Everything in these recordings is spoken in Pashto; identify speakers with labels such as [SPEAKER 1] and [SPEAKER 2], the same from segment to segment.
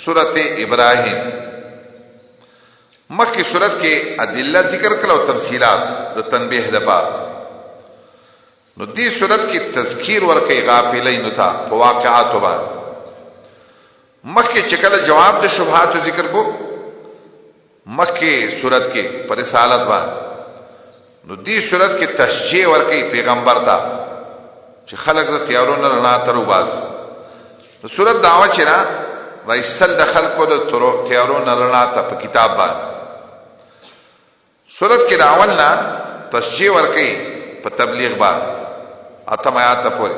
[SPEAKER 1] سورت ابراہیم مخی سورت کے ادلہ ذکر کړه او تفصیلات د تنبیه دپار. نو دی سورت کی تذکیر ورکی غافلین تا په واقعاتو باندې. مخی چکل جواب د شبهات ذکر کو مخی سورت کے پر رسالت باندې. نو دی سورت کی تشجیع ورکی پیغمبر تا چې خلق د تیارونو رڼا ته وباسي. نو سورت دعوه چې نه رایستل د خلقو د تیارونو رڼا ته په کتاب باندې. سورت کې داول نه تشجیع ورکی په تبلیغ باندې اتم آیات پورې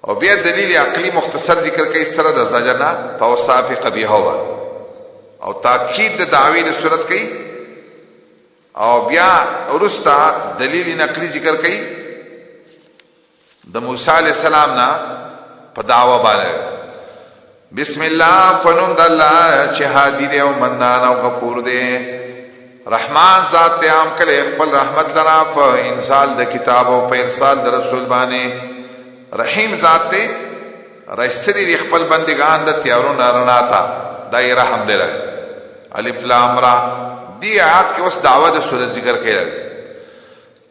[SPEAKER 1] او بیا دلیل عقلی مختصر ذکر کوي سره د زجرنا په اوصاف قبیحه او تاکید د دعوی د سورت کوي او بیا ورستا دلیل نقلی ذکر کوي د موسی علی السلام نه په دعوه باندې. بسم الله فنون د الله چې هادي دی او منان او غفور دی. رحمان ذات ته عام کړي خپل رحمت لرا په انزال د کتاب او په ارسال د رسول باندې. رحیم ذات ته رسري خپل بندگان د تیارونو رڼا تا دای رحم دی. الف لام را دی آیات کې اوس دعوه د سورۃ ذکر کړي.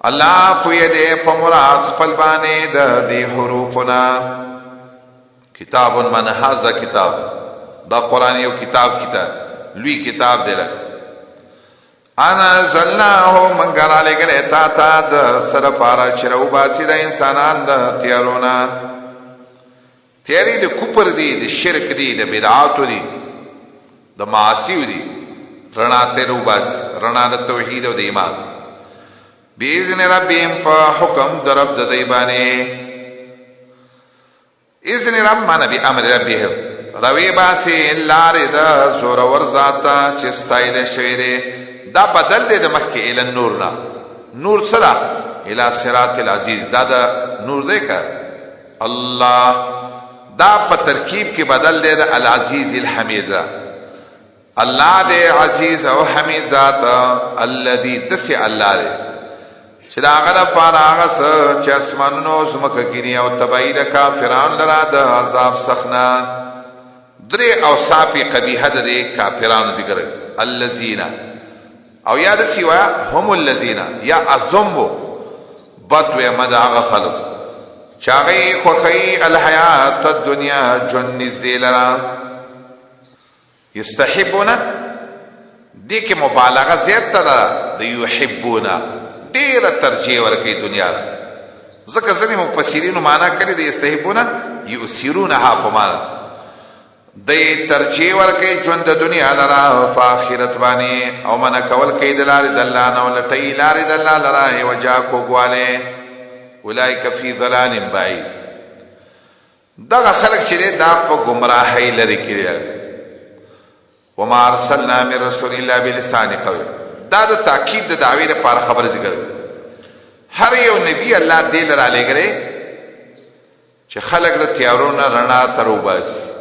[SPEAKER 1] الله پوی دې په مراد خپل باندې د دې حروفنا. کتاب من هذا کتاب دا قرآن یو کتاب لوی کتاب دی. انا زلناه منګرا لګره تا د سره پارا چرو باسی د انسانان د تیارونا. تیاری د کوپر دی د شرک دی د بدعات دی د معاصی دی رڼا ته رو باسی رڼا د توحید او د ایمان. باذن ربهم په حکم درب د دی باندې. اذن رب معنا به امر ربهم روي باسی لارې د زور ور ذاتا چې ستایل شوی دی. دا بدل دی د مخکې ال نور نه. نور سره الى صراط العزیز دا د نور دی کا الله دا په ترکیب کې بدل دی د العزیز الحمید را. الله دی عزیز او حمید ذات الذي تسع الله دی چې دا هغه پاره هغه چې اسمانونو زمکه کینی او تبعی د کافرانو لرا د عذاب سخنا. درې اوصاف قبیحه د کافرانو ذکر الذین او یاد سیوا هم الذین یا ازمو بدو مداغ خلق چاغی خوخی الحیات الدنیا جن نزدیلرا. یستحبونا دی که مبالغه زیاد تا دا یحبونا دیر ترجیح ورکی دنیا را. ذکر زنی مفسرینو مانا کری دی یستحبونا یؤثرونها پا مانا دی ترجیح ورکی جوند دنیا لرا فاخرت بانی او من کول کئی دلار دلان او لٹی لار دلان لرا وجا کو گوانے اولائک فی ضلال بعید. دا خلق چرے دا پا گمراہی لری کری. وما ارسلنا من رسول اللہ بلسان قوی دا دا تاکید دا دعوی دا پار خبر ذکر. ہر یو نبی اللہ دیل را لے گرے چه خلق دا تیارون رنا ترو بازی.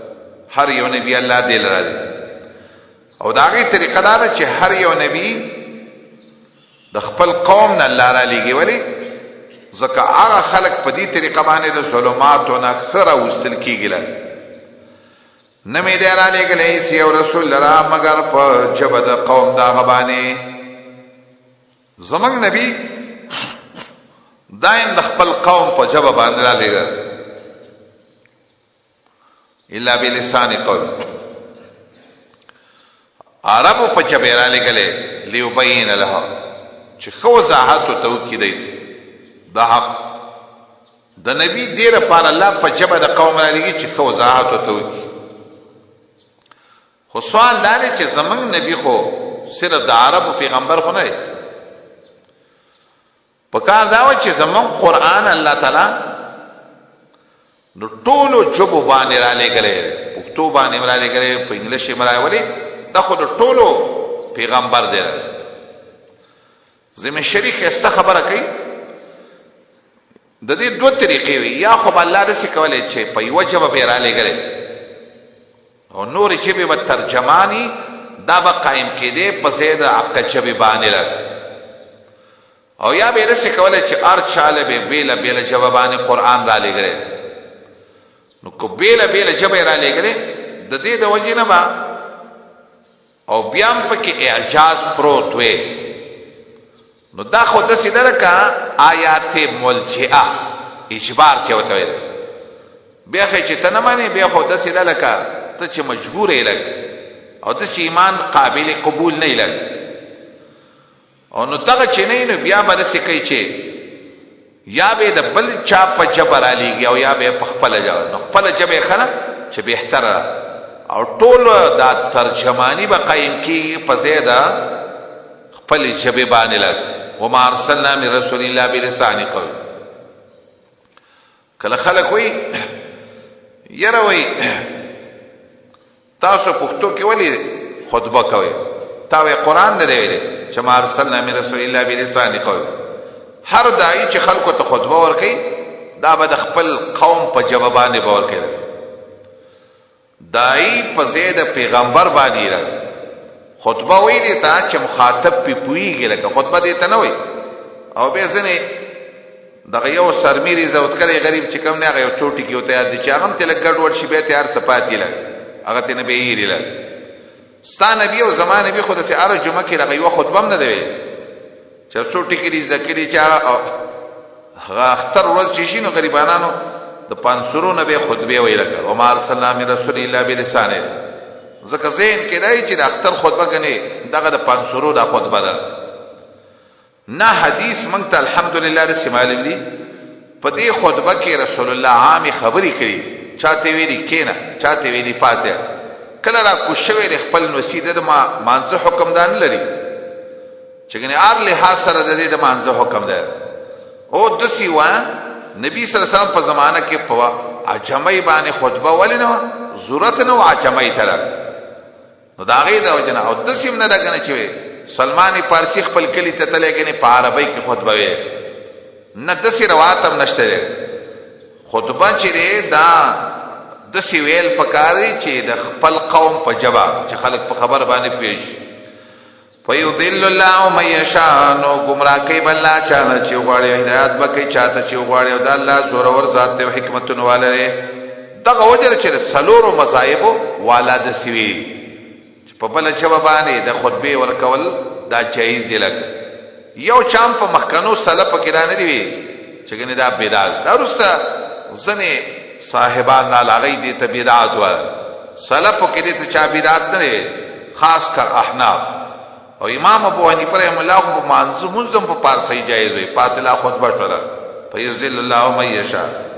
[SPEAKER 1] هر یو نبی الله دل را دی او داغه طریقه دا چې هر یو نبی د خپل قوم نه الله را لېږي. ولی ځکه هغه خلق په دې طریقه باندې د ظلماتو نه خره وستل کېږي. نه مې دی را لېږلی هېڅ یو رسول لرا مګر په ژبه د قوم د هغه باندې. زموږ نبی دایم د خپل قوم په ژبه باندې را لېږه الا بلسان قول. عربو په ژبه را لګلې لیوبین له چې خو وضاحت او توکید دی د حق د نبی ډیره په الله په ژبه د قوم را لګي چې خو وضاحت او توکید. خو سوال دا دی چې زمنګ نبی خو صرف د عربو پیغمبر خو نه دی. په کار دا و چې زمنګ قران الله تعالی نو ټولو جبو باندې را لګلې پښتو باندې را لګلې په انګلیش مرای ولی دا خو د ټولو پیغمبر دی. زمي شریک است خبره کوي د دې دوه طریقې وي. یا خو الله دې کولای چې په یو جواب به را لګلې او نور چې به ترجمانی دا به قائم کېده په زید عقه چې به باندې را او یا به دې کولای چې ار چاله به بیل جوابانه قران را لګلې. نو کو بیل جبه را لګره د دې د وجې نه با او بیا هم پکې اعجاز پروت وي نو دا خو داسې ده لکه آیات ملجئه اجبار چې ورته ویل بیا خو چې ته نه منې بیا خو داسې ده لکه ته چې مجبور یې لږ او داسې ایمان قابل قبول نه یې لږ او نو دغه چې نه نو بیا به داسې کوي چې یا به د بل چا په ژبه رالیږي او یا به په خپله ژبه نو خپله ژبه یې ښه نه چې بهتره او ټول دا ترجمانی به قایم کیږي په ځای د خپلې ژبې باندې لږ وما ارسلنا من رسول الله بلسان قوم کله خلک وایي یره وایي تاسو پښتو کې ولې خطبه کوئ تا وایي قرآن نه دی ویلی چې ما ارسلنا من رسول الله بلسان قوم هر داعی چې خلکو ته خطبه ورکوي دا به د خپل قوم په ژبه باندې به ورکوي داعی په ځای د پیغمبر باندې راځي خطبه ویلې ته چې مخاطب پې پوهېږي لکه خطبه دې ته نه وایي او بیا ځینې دغه یو سرمیري زودکلی غریب چې کوم دی هغه یو چوټي کې ورته یاد دي چې هغه هم ترې لږ ګډوډ شي بیا ترې هر څه پاتې لږ هغه ترې نه بهیري لږ ستا نبي او زما نبي خو داسې هره جمعه کې دغه یوه خطبه هم نه دی ویلې چې څو ټکي دي زده کړي چې هغه اختر ورځ چې شي نو غریبانانو د پانسرو نه به خطبه ویل کړه وما ارسلنا من رسول الله بلسانه ځکه ذهن کې دی چې د اختر خطبه کني دغه د پانسرو د خطبه ده نه حدیث مونږ ته الحمدلله د سمال دي په دې خطبه کې رسول الله عامي خبرې کړي چاته ویلي کینا چاته ویلي فاتحه کله را کوشوي خپل نصیحت د مانزه حکم دان لري چې کنه ار له سره د دې د مانزه حکم ده او د سیوا نبی صلی الله علیه وسلم په زمانہ کې په عجمی باندې خطبه ولینو ضرورت نو عجمی تر نو دا غي دا وجنه او د سیم نه دغنه چې سلمان فارسی خپل کلی ته تلګنه په عربی کې خطبه وي نه د سی روایت هم نشته خطبه چې دا د سی ویل پکاري چې د خپل قوم په جواب چې خلک په خبر باندې پیښ فیضل الله من یشاء نو گمراه کوي بل چانه چې غواړي هدایت بکې چاته چې غواړي او د الله زور ور ذات ته حکمتونه والره دغه وجه چې سلورو مذاهب والا د سوي په بل جواب باندې د خطبه ورکول دا جایز دی لګ یو چام په مخکنو سلف کې را نه دی چې ګنې دا بدعت دا ورسته ځنه صاحبان نه لاغې دي ته بدعت و سلف کې دې ته چا بدعت نه خاص کر احناف او امام ابو حنیفه رحم الله په منظم په پارسی جایز وي فاطمه خطبه شوه فیذل الله من یشاء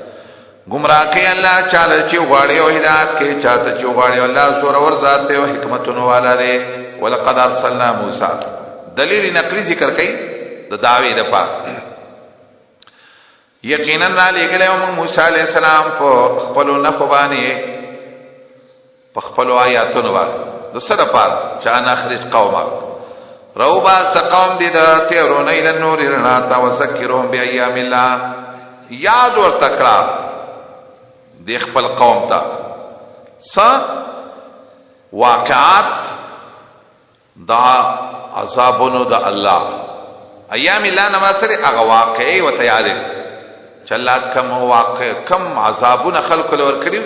[SPEAKER 1] گمراه کوي الله چاله چې غواړي او هدایت کوي چاته چې غواړي الله زور ور ذات ته او حکمتونه والا دی ولقد ارسلنا موسی دلیل نقلی ذکر کوي د دعوی د پا یقینا را لګلې موسی علی السلام په خپل نخو باندې په خپل آیاتونو باندې د سره پار چې انا اخرج قومک روبا سقوم دي دا تیرون الى النور رنا تا وسکرهم بأيام الله یاد ور تکړه د خپل قوم ته س واقعات دا عذابونو د الله ایام الله نما سره هغه واقعي و تیار چلات کم واقع کم عذابونه خلق لور کړی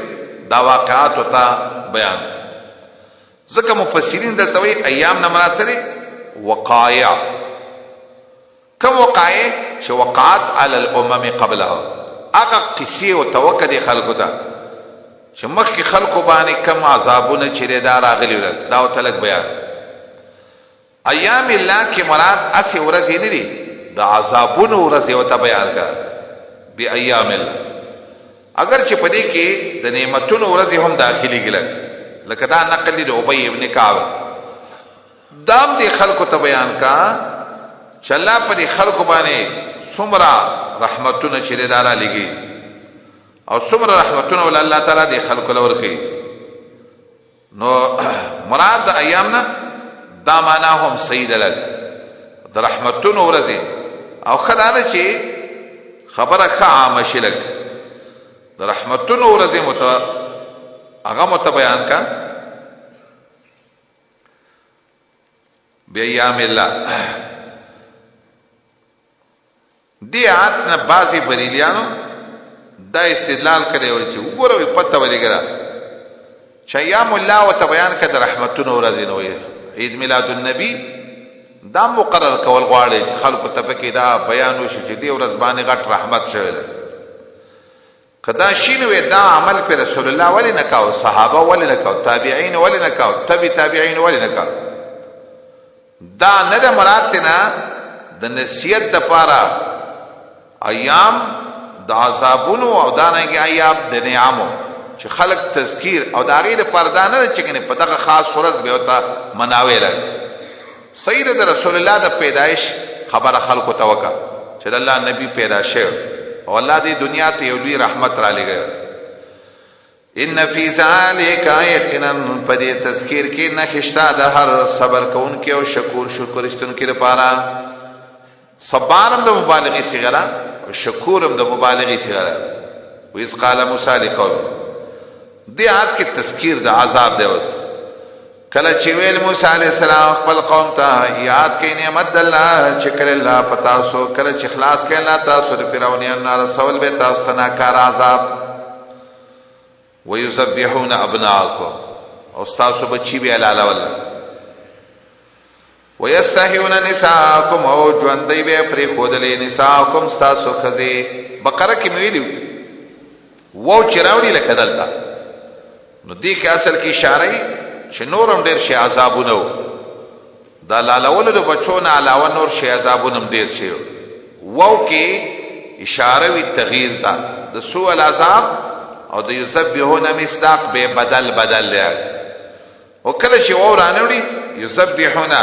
[SPEAKER 1] دا واقعات وتا بیان ځکه مفسرین دلته وی ایام نما سره وقایع کم وقایع چې وقعت علی الامم قبلها هغه قصې او توکد خلقو ته چې مخکې خلقو باندې کم عذابونه چې دار راغلي دا او تلک بیان ایام الله کې مراد اسی ورځې نه دي د عذابونو ورځې او ته بیان کا بی ایام الله اگر چې پدې کې د نعمتونو ورځې هم داخلي ګل لکه دا نقل دی ابی ابن کعب دام دی خلقو ته بیان کا چې الله په دې خلقو باندې څومره رحمتونه چې دارا لګي او څومره رحمتونه ول الله تعالی دې خلقو لور کوي نو مراد د ایامنا دا معنا هم سید لګ د رحمتونو ورځي او خدانه چې خبره کا عام شلګ د رحمتونو ورځي هغه مت بیان کا بیام الله دی آتنا بازی بریلیانو دا استدلال کرے ہوئی چھو گورا بھی پتہ ولی گرا چې ایام الله او بیان کړه رحمتونو ورځې نو عید میلاد النبی دا مقرر کول غواړي خلکو ته پکې دا بیان وشي چې دی ورځ باندې غټ رحمت شوی دی کدا شینوي دا عمل پر رسول الله ولی نه کاو صحابه ولی نه کاو تابعین ولی نه کاو تابعین ولی نه کاو دا نه مراد نه د نصیحت د پاره ایام د عذابونو او دا نه ایام د نعمو چې خلق تذکیر او دا غیر پردانه چې کنه په دغه خاص ورځ به وتا مناوي لري سید رسول الله د پیدایش خبره خلکو توکا چې الله نبی پیدا شوی او الله دې دنیا ته یو لوی رحمت را لګي ان فی ذلک یقینا پدې تذکیر کې نخشتا د هر صبر کوونکی او شکر استونکي لپاره صبرم د مبالغه صيغه او شکورم د مبالغه صيغه ویس قال موسی لقوم دې آیت کې تذکیر د عذاب دی اوس کله چې ویل موسی علی السلام خپل قوم ته یاد کړي نعمت الله چې کله الله پتا سو کله چې خلاص کړي الله تاسو د فرعونانو نه رسول به تاسو ته ناکار عذاب ويذبحون ابناءكم او تاسو بچي به لاله والله ويستحيون نساءكم او ژوندۍ به پرې خودلې نساءكم تاسو خزي بقره کې ویلو وو چراوړي لکه دلته نو دې کې اصل کې اشاره چې نورم ډېر شي عذابونه دا لالول د بچو نه علاوه نور شي عذابونه ډېر شي وو کې اشاره وی تغییر تا د سوء العذاب او د یذبحون مصداق به بدل لري او کله چې وو رانوړي یذبحون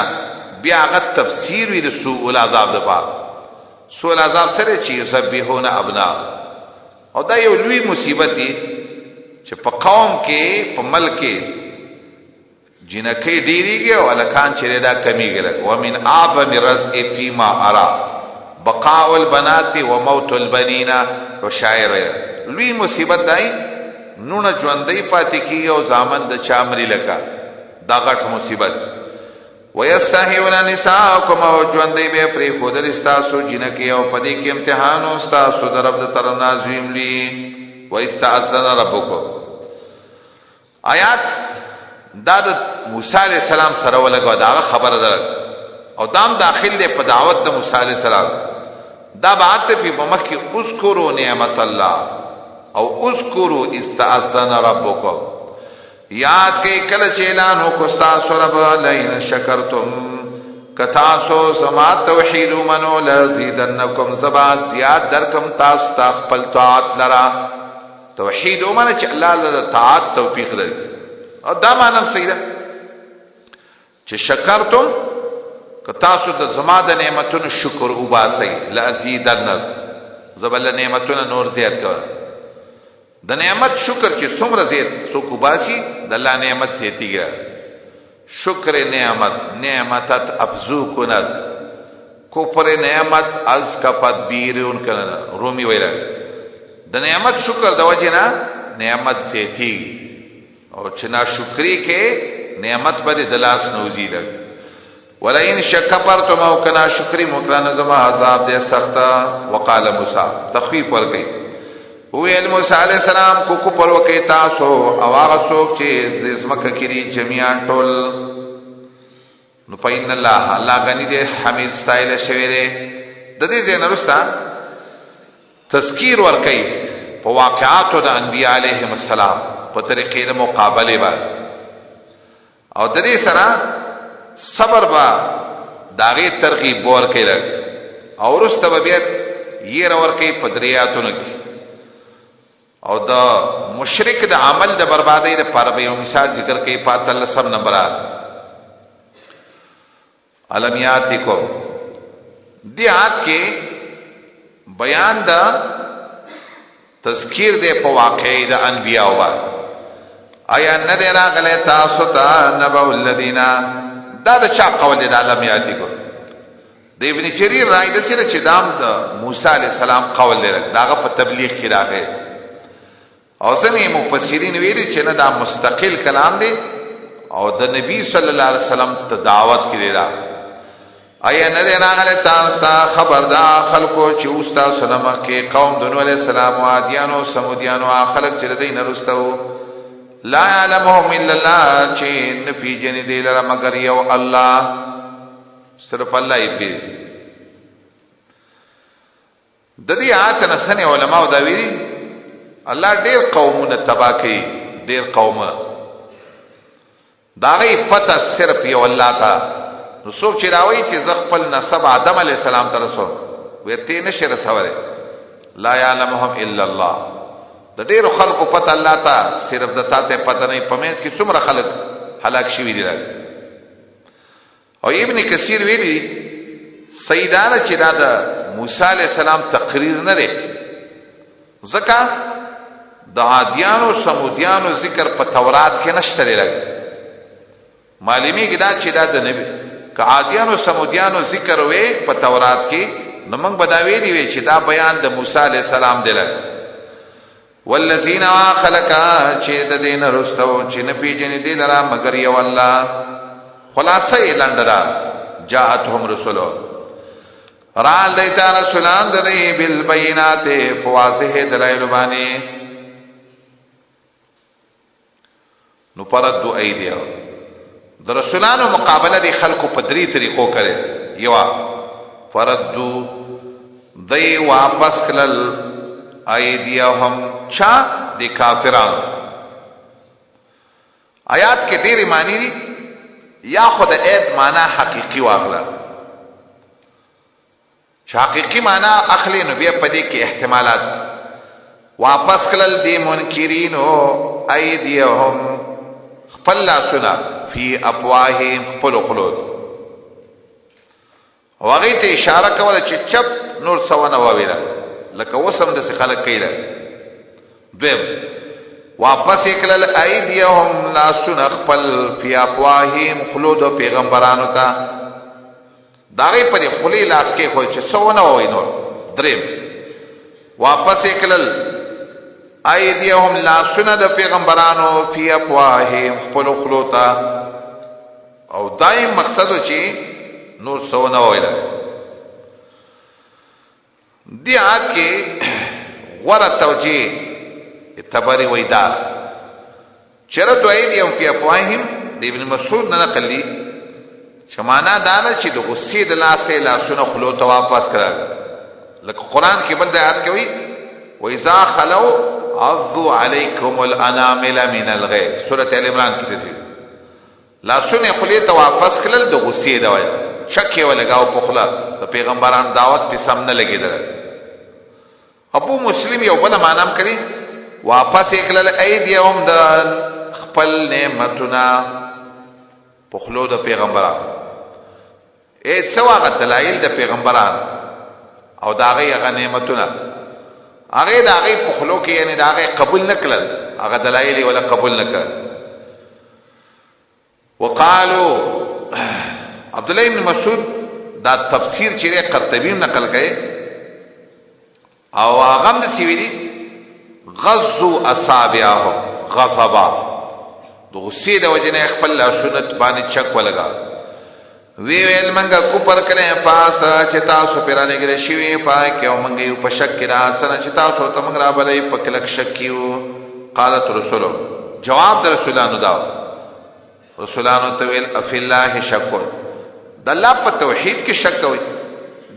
[SPEAKER 1] بیا غت تفسیر وی د سوء العذاب د پاره سوء العذاب سره چې یذبحون ابنا او دا یو لوی مصیبت دی چې په قوم کې په ملک کې جنکی ډیریږي او الکان چې دا کمیږي ومن اعظم الرزق فيما ارى بقاء البنات وموت البنين او شاعر لوی مصیبت دای نونه ژوندۍ پاتې کی او زامن د چامري لکا دا غټ مصیبت ويستحيون نساءكم او ژوندۍ به پرې خودل استاسو جنکی او پدې کې امتحان او استاسو درب د تر نازیم لی واستعذن ربكم آیات دا د موسی علیہ السلام سره ولګو دا خبره ده او دام داخل دی په دعوت د موسی علیہ السلام دا بعد په مخ کې اذکروا نعمت الله او اذکروا استعذن ربکم یاد کې کله چې اعلان وکړ تاسو رب لئن شکرتم کتا سو سما توحید منو لزیدنکم زبا زیاد درکم تاسو ته خپل طاعت لرا توحید ومنه چې الله له طاعت توفیق درکړي او دا معنی صحیح ده چې شکرتم که تاسو د زما د نعمتونو شکر وباسئ لازیدن زبل نعمتونو نور زیات کړه د نعمت شکر چې څومره زیات څوک وباسي د الله نعمت زیاتیږي شکر نعمتت افزو کند کفر نعمت از کفت بیرون کند رومی ویل د نعمت شکر د وجه نه نعمت زیاتیږي او چې ناشکری کې نعمت به د لاس نوځي لګ ولئن شکرتم او کنا شکری مکران زما عذاب دې سخت وقال موسی تخفیف ورکړي ویل موسی علیہ السلام کو پر وکي تاسو او هغه څوک چې زمکه کړي جميعا ټول نو پاین الله غني دې حمید استایل شوی دی د دې ځای نرستا تذکیر ورکړي په واقعاتو د انبیاء علیهم السلام په طریقې د مقابله باندې او د دې سره صبر با داغه ترغیب ورکړي او ورسته بیا یې ورکړي په دریاتونو کې او دا مشرک د عمل د بربادۍ لپاره به یو مثال ذکر کوي په 13 نمبرات علمیاتکم دی آیت کې بیان دا تذکیر دے په واقعي د انبیاء باندې آیا نه دی راغلی تاسو ته نبأ الذین دا د چا قول دی د علمیاتکم د ابن جریر راي د سره چې دام د موسی علی السلام قول دی داغه په تبلیغ کې راغی او ځنې مفسرین ویلي چې نه دا مستقل کلام دی او د نبی صلی الله علیه وسلم ته دعوت کړي را ایا نه دی راغلی تاسو ته خبردار خلکو چې اوستا سلام کې قوم د نوح علیه السلام او عادیانو سمودیانو خلک چې دین رستو لا يعلمهم الا الله چې نه پیژني دی لره مگر یو الله، صرف الله یې پیژني. د دې آیت نه سن علماء دا ویلي الله ډېر قومونه تبا کوي، ډېر قومه دا غي پته صرف یو الله تا. نو څوک چې راوي چې ز خپل نسب آدم علی السلام ته رسول وته نشه رسوله، لا يعلمهم الا الله. د ډېر خلکو پته الله تا صرف د تاته پته نه پمېز کې څومره خلک هلاک شوي دي. او ابن کثیر ویلي سیدانه چې دا د موسی علی السلام تقریر نه دی، ځکه د عادیانو سمودیانو ذکر په تورات کې نشته لري. معلومیږي دا چې دا د نبی که عادیانو سمودیانو ذکر وې په تورات کې، نو موږ بداوی دی چې دا بیان د موسی علی السلام دی. والذین خلقا چې د دین رستو چې نه پیژنې دي لرا مگر یو الله. خلاصه یې لنډه جاءتهم رسولو رال دیتا رسولان د دې بالبينات فواضح دلایل باندې. نو پردو ایدیو د رسولانو مقابله دي خلکو په درې طریقو کړي. یو پردو دی واپس کړل ایدیهم چا دی کافرانو. آیات کې ډېری معنی دي، یا خود اید معنی حقیقی واغله چې حقیقی معنی اخلي نو بیا پدې کې احتمالات. واپس کړل دی منکرینو ایدیهم خپل لاسونه فی افواههم خپل خلود، هغه ته اشاره کوله چې چپ نور څونه واویلا لکه وسم د خلک کيله. دویم واپس کړل ایدیهم لاسونه خپل فی افواههم خلود پیغمبرانو ته، داغه پر خلی لاس کې خو چې څونه وای نور. دریم واپس کړل ایدیهم لاسونه د پیغمبرانو فی افواههم خپل خلوتا، او دایم مقصد چې نور څونه وایله. دی آیت کې غوړه توجیه تبری وېدا چرته ایدیهم فی افواههم د ابن مسعود نه نقل دي چې معنا دا نه چې د غصې د لاسه لاسونه خلوتا واپس کړل. لکه قران کې بل آیات کې وایي وَإِذَا خَلَوْا عَضُّوا عَلَيْكُمُ الْأَنَامِلَ مِنَ الْغَيْظِ. سورۃ ال عمران کې دي لاسونه خلی ته واپس کړل د غصې دا وایي شک یې ولګاو په خلا د پیغمبران دعوت په سم نه لګیدل. ابو مسلم یو بل معنی کړي واپس کړل ایدیهم د خپل نعمتونه په خلو د پیغمبران. اې څواغه دلایل د پیغمبران او داغه هغه نعمتونه هغه داغه په خلو کې یعنی داغه قبول نکړل، هغه دلایل ولا قبول نکړل. وقالو عبد الله بن مسعود دا تفسیر چې قرطبی نقل کړي او هغه د سیویلی غزو اصابعهم غضبا د غصې د وجنه خپل سنت باندې چک ولګا. وی ویل منګه کو پر کړه پاس چې تاسو پیرانه کې شوی پای کې او منګه یو په شک کې راځنه چې تاسو ته منګ را بلې په کلک شک کیو. قالت رسولو جواب در رسولانو دا رسولانو ته ویل افی الله شک د الله په توحید کې شک کوي.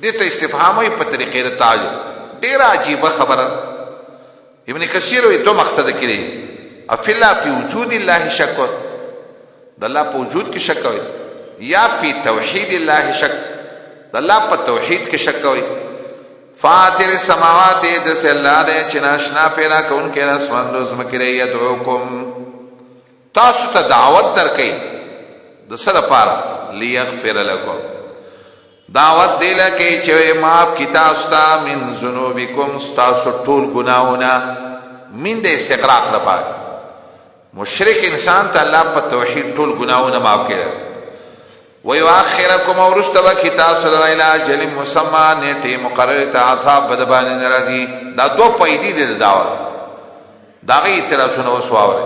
[SPEAKER 1] دې ته استفهام وي په طریقې د تعجب. ډیر عجیب خبره. ابن کثیر وی دو مقصد کړي افی الله فی وجود الله شک د الله په وجود کې شک کوي یا فی توحید الله شک د الله په توحید کې شک کوي. فاطر السماوات د الله د چناشنا پیدا کونکي اسمان روز مکه یدعوکم تاسو ته دعوت درکې د سره پاره لیغفر لكم دعوت دی لکه چې معاف کی تاسو ته من ذنوبکم تاسو ټول ګناهونه من د استغراق لپاره. مشرک انسان ته الله په توحید ټول ګناهونه معاف کړي. ويؤخركم ورستب کتاب صلی الله علیه اجل مسمى نیټه مقرره ته عذاب بدبان ناراضي. دا دو پیدې دي دعوت داغه اعتراضونه وسواوره.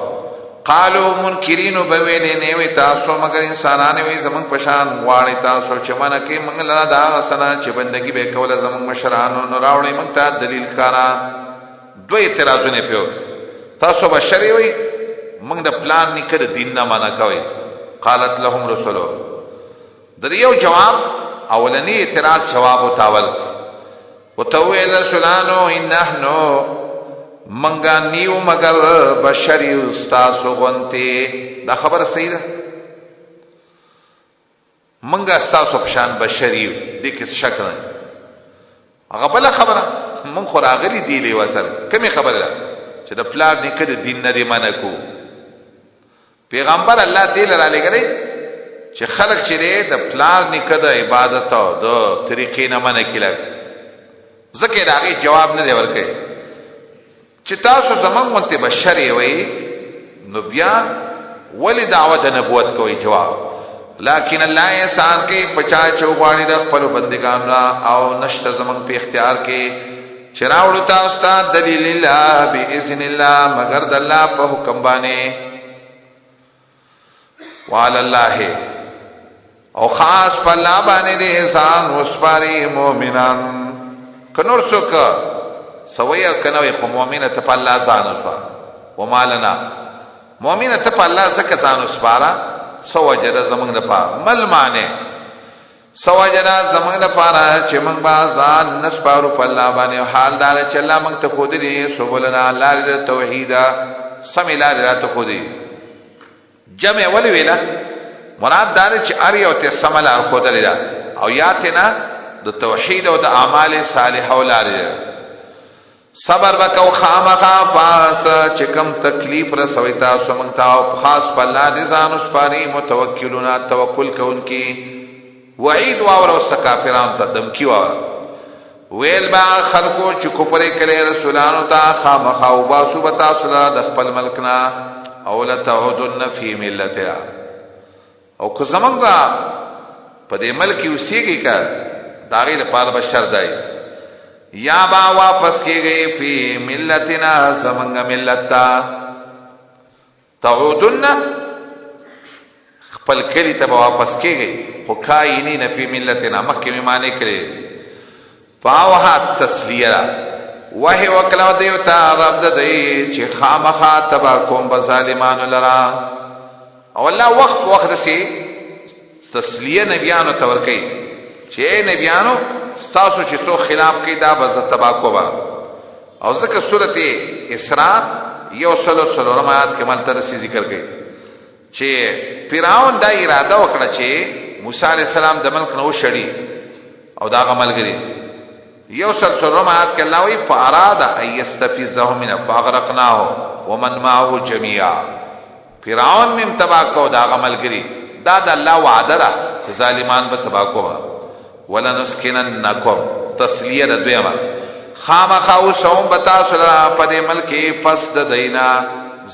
[SPEAKER 1] قالو منکرین بویل نه وي تاسو مگر انسانانه وي زمون پشان واړی تاسو چې منه کې منګل نه دا سنا چې بندگی به کوله زمون مشرانو نو راوړی موږ ته دلیل کارا. دوی اعتراضونه پیو تاسو بشری وي موږ د پلان نکړ دین نه منع کوي. قالت لهم رسولو در یو جواب اولنی اعتراض جواب او تاول وتویل رسولانو ان نحنو منګا نیو مگر بشری استاد غونته. دا خبره صحیح ده؟ منګا تاسو په شان بشری دي کې شک نه. هغه بل خبره من خو راغلی دی له وسر کومه خبره ده چې د پلان نکړ دین نه دی منع کو. پیغمبر الله دې لره لګړي چې خلق چې د پلان نکړه عبادت او د طریقې نه منع کړي. ځکه دا غي جواب نه دی ورکړي چې تاسو زمونږ مونته بشری وي نو بیا ولی دعوت نبوت کوي. جواب لیکن الله احسان کې پچا چوغانی د خپل بندگان او نشته زمونږ په اختیار کې چراوړو تاسو ته دلیل الله باذن الله مگر د الله په حکم باندې. وعلى الله او خاص په الله باندې دې احسان وسپاري مؤمنان. کنور څوک سویا کنوي خو مؤمنه ته په الله ځان وسپا ومالنا مؤمنه ته په الله زکه ځان وسپارا سوجد زمنګ د پاره مل معنی سوجد زمنګ د پاره چې موږ بازان نسپارو په الله باندې. حال دار چې الله موږ ته خو دې سبولنا لار توحید سم لار ته خو دې جمع ولي ویلا مراد دار چې اری او ته سمل ار خو دې او یاتنا د توحید او د اعمال صالحه ولاره. صبر وکاو خامخا پاس چې کوم تکلیف رسوي تاسو موږ ته او خاص په الله دې ځان وسپاري متوکلون توکل کوونکی. وعید واور او کافرانو ته دمکی واور ویل با خلقو چې کوپر کړي رسولانو ته خامخا او باسو بتا صلا د خپل ملکنا او لتعودن فی ملتها. او که زمونږه په دې ملک یوسیږي کا داغه لپاره بشر دی یا با واپس کیږي په ملتنا زمونږه ملتا تعودن خپل کلی ته واپس کیږي خو کاینی نه په ملتنا مخکې معنی کړي. پاوه تسلیه وحی وکلو دیو تا رب دې چې خامخا تبا کوم بظالمانو لرا. او الله وخت سي تسلیه نبیانو تور کوي چې نبیانو تاسو چې څو خلاف کوي دا به تبا کوبا. او ځکه سورته اسراء یو سلو رمات کې ملته رسي ذکر کوي چې فرعون دا اراده وکړه چې موسی عليه السلام د ملک نو شړي او دا عملګري. یو سلو رمات کې الله وی فاراده ايستفزهم من فاغرقناه ومن معه جميعا. فرعون مم تبا کو دا عملګري دا د الله وعده ده چې ظالمان به تبا کوبا. ولنسکننکم تسلیه د دویمه خامخا وسوم بتا سره په دې ملک پس د دینا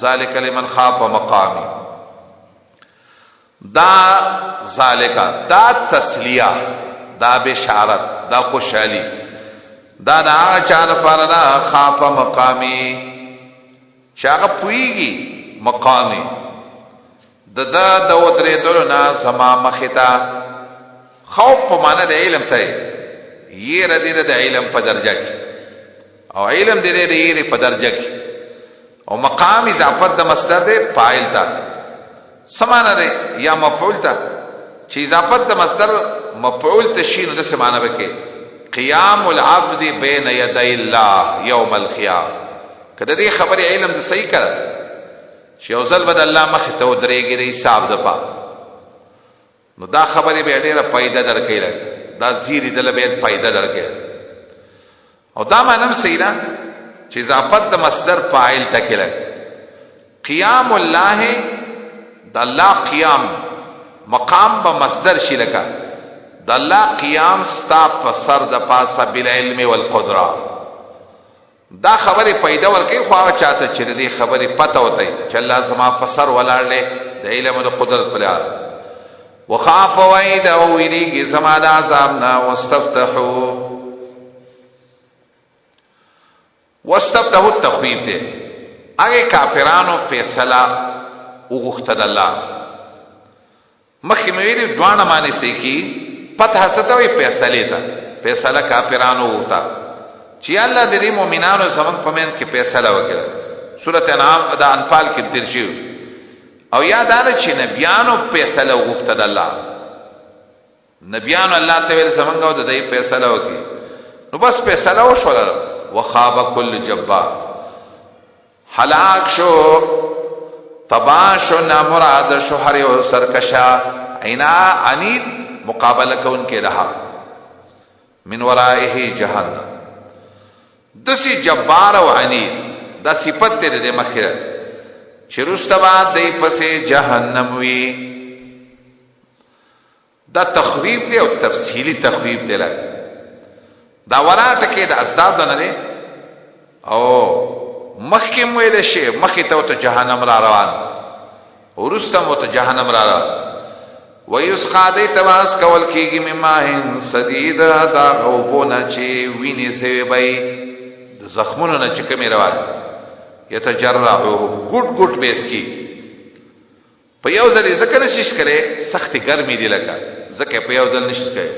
[SPEAKER 1] ذالک لمن خاف مقامی. دا ذالک دا تسلیه دا بشارت دا خوشحالی دا دا چانه پرنا خاف مقامی شاغه پویږي مقامی د ودرې دلنا زما مختا. خوف په معنا د علم سره یې ردی د علم په درجه کې او علم دې دې په درجه کې او مقام اضافت د مصدر دې فاعل تا سمانه دې یا مفعول تا چې اضافت د مصدر مفعول تشین د سمانه وکي قیام العبد بین یدی الله یوم القیامه. کله دې خبره علم دې صحیح کړه چې او ځل بد الله مخ ته ودرېږي د حساب د پا نو دا خبره به ډیره فائدہ درکې دا زیری دل به فائدہ درکې. او دا معنی صحیح ده چې اضافت د مصدر فاعل تکله قیام الله د الله قیام مقام به مصدر شي لکه د الله قیام ستا په سر د پاسه بل علم والقدره. دا خبره فائدہ ورکې خو هغه چاته چې دې خبره پته وته چې الله زما په سر ولاړلې د علم او د قدرت په لار وخاف وعید او ویریږي زما د عذاب نه. واستفتحوا التخویف ده هغه کافرانو فیصله وغوښتل الله مخکې مې ویلي دوانه معنی سي کی پته ستوي فیصله ده فیصله کافرانو وتا چې الله د دې مؤمنانو زمنګ په من کې فیصله وکړه. سورته انعام د انفال کې تیر شي او یادانه چې نبیانو فیصله وغوښته د الله، نبیانو الله ته ویل زمونږ او د دې فیصله وکړي، نو بس فیصله وشوله. وخاب كل جبار، هلاک شو، تباہ شو، نامراد شو هر یو سرکشا، عینا عنید مقابله کوونکې رہا. من ورائه جهنم، دسی جبار او عنید دا صفت دې د مخیره چې رستبا دې پسې جهنم وی. دا تخویب دی او تفصیلی تخویب دی لګ دا وراته کې د ازداد نه دی او مخکې ویل شي مخې ته جهنم را روان ورستم ته جهنم را روان. ويسقى دې تواس کول کېږي مما سدید دا غوبونه چې ویني سوي بای د زخمونو نه چې کومې روان یتجرعه ګډ ګډ بیس کی په یو ځل ذکر نشش کړي سختي ګرمي دی لکه ځکه په یو ځل نشش کړي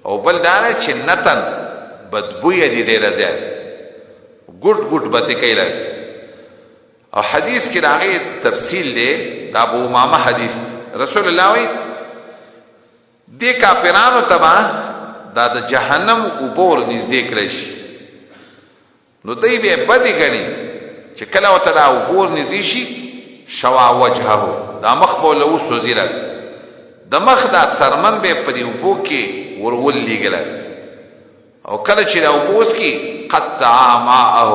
[SPEAKER 1] او بل دا چې نتن بدبوې دي ډېر زیات ګډ ګډ بته کوي. او حدیث کې راغی تفصیل دی دا ابو امامه حدیث رسول الله وی دې کافرانو تبا دا د جهنم اوپور نږدې کړی شي نو دوی به بدی غني چې کله وته دا اوپور نږدې شي شوا وجهه دا مخ په لو سوزیره د مخ دا ثرمن به په دې اوپو کې ورول لګل او کله چې دا اوپوس کې قطع ماءه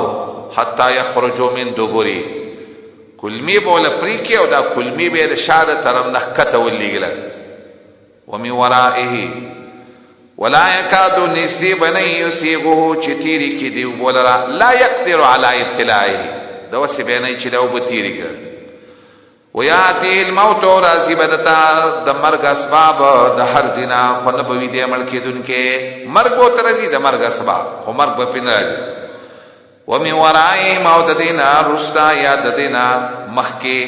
[SPEAKER 1] حتى يخرج من دبري کلمی بوله پریکی او دا کلمی به د شاده طرف نه کته ولېګل. ومن ورائه ولا يكاد نسيب بني يسيغه چتيري کی دی بولرا لا يقدر على ابتلاعه دا وسی بني چې دا وبتيري کړ. وياتي الموت راضي بدتا د مرګ اسباب د هر زنا خنبوي دی عمل کېدونکې مرګ او ترځي د مرګ اسباب او مرګ په پینځي. ومن ورائه موت دینا رستا یاد دینا مخی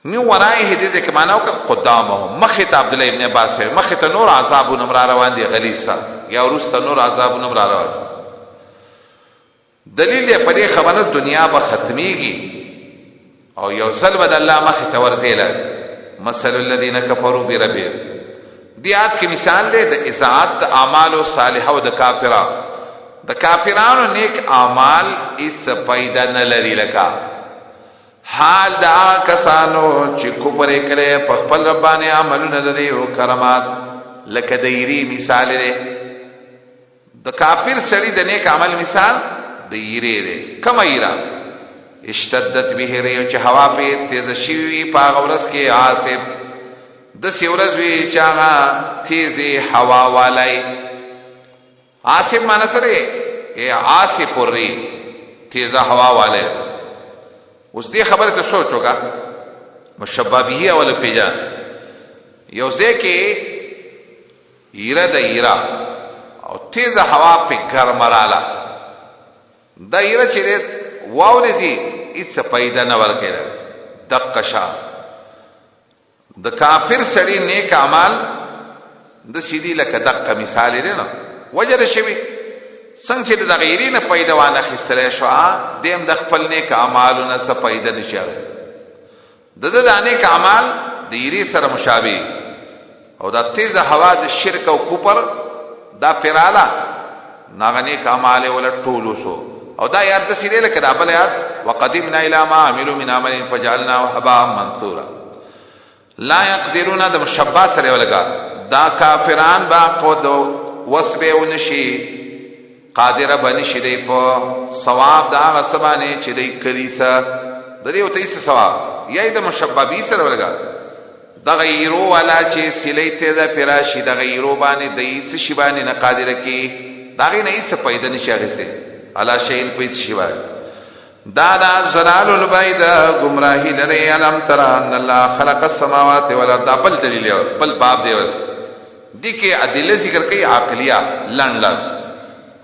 [SPEAKER 1] من ورائه دیده که معناو که قدامه مخی تا عبدالله ابن عباس ہے مخی تا نور عذابو نمرا روان دی غلیسا یا رستا نور عذابو نمرا روان. دلیل دی پدی خبرت دنیا با ختمی گی او یو ظلم دا اللہ مخی تا ورزیلا. مثل الذین کفروا بربهم دی آیت کی مثال دی دا اذاعت دا اعمال و صالحہ و دا کافرہ د کافرانو نیک اعمال اس پیدا نه لري لکه حال دا کسانو چې کوپر کړي په خپل ربانه عملونه د دې او کرامات لکه دایری مثال دی د کافر سړي د نیک عمل مثال د یری دی کما یرا اشتدت به ریو چې هوا په تیز شي په غورس کې عاصف د سیورز وی چاغه تیزی هوا والای. عاصف معنی سره اے عاصف الری تیزه هوا والے. اوس دې خبره ته سوچ وکا مشبابیه ول پیجان یو ځکه ایره د ایرا او تیزه هوا په ګرمراله د ایره چې واولې دي هیڅ پیدا نه ورکړي دقشا د کافر سړي نیک اعمال د سیدی لکه دقه مثال دی نو وجد شوی څنګه چې د غیرین پیدا وانه خستله شو دیم د خپل نیک اعمالونه څه پیدا نشي د نیک اعمال د یری سره مشابه او د تیزه هوا د شرک او کفر دا فراله ناغنیک اعمال ول ټولو سو او دا یاد د سیده لکه دا بل یاد وقدمنا الى ما عملوا من عمل فجعلناه هباء منثورا. لا يقدرون د مشبہ سره ولګا دا کافران با خود وسبه ونشي قادر بنشي دی په ثواب دا غسبانه چې دی کلیسا د دې او ته ثواب یای د مشببی سره ولګا د غیرو والا چې سلیته دا فراشي د غیرو باندې د هیڅ شی باندې نه قادر کی دا غي نه هیڅ پیدا نشي غسه الا شین په هیڅ شی باندې دا زلال البید گمراهی لري. علم ترى ان الله خلق السماوات والارض بل دلیل بل باب دی دی کې ادله ذکر کوي عقلیه لن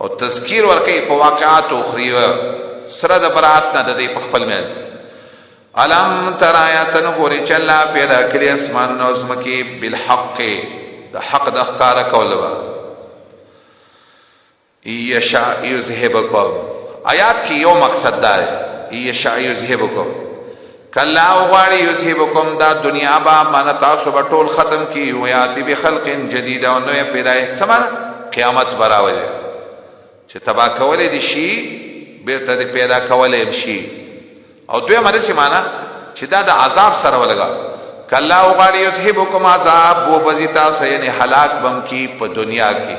[SPEAKER 1] او تذکیر ورکوي په واقعات او خریو سره د برات نه د دې په خپل مېز. علم ترى آیاتن ګوري چې الله پیدا کړی اسمان او زمکي بالحق د حق د ښکارا کولوا. یشاء یذهبکم آیات کې یو مقصد دی یشاء یذهبکم کلا وغواړي یذهبکم دا دنیا با من تاسو به ټول ختم کی او یاتی بخلق جدید او نوې پیدای سمانه قیامت براوي چې تبا کولې دي شي بیرته دې پیدا کولې شي او دوی مده چې معنا چې دا د عذاب سره ولګا کلا وغواړي یذهبکم عذاب و بزیتا سین هلاک بم کی په دنیا کې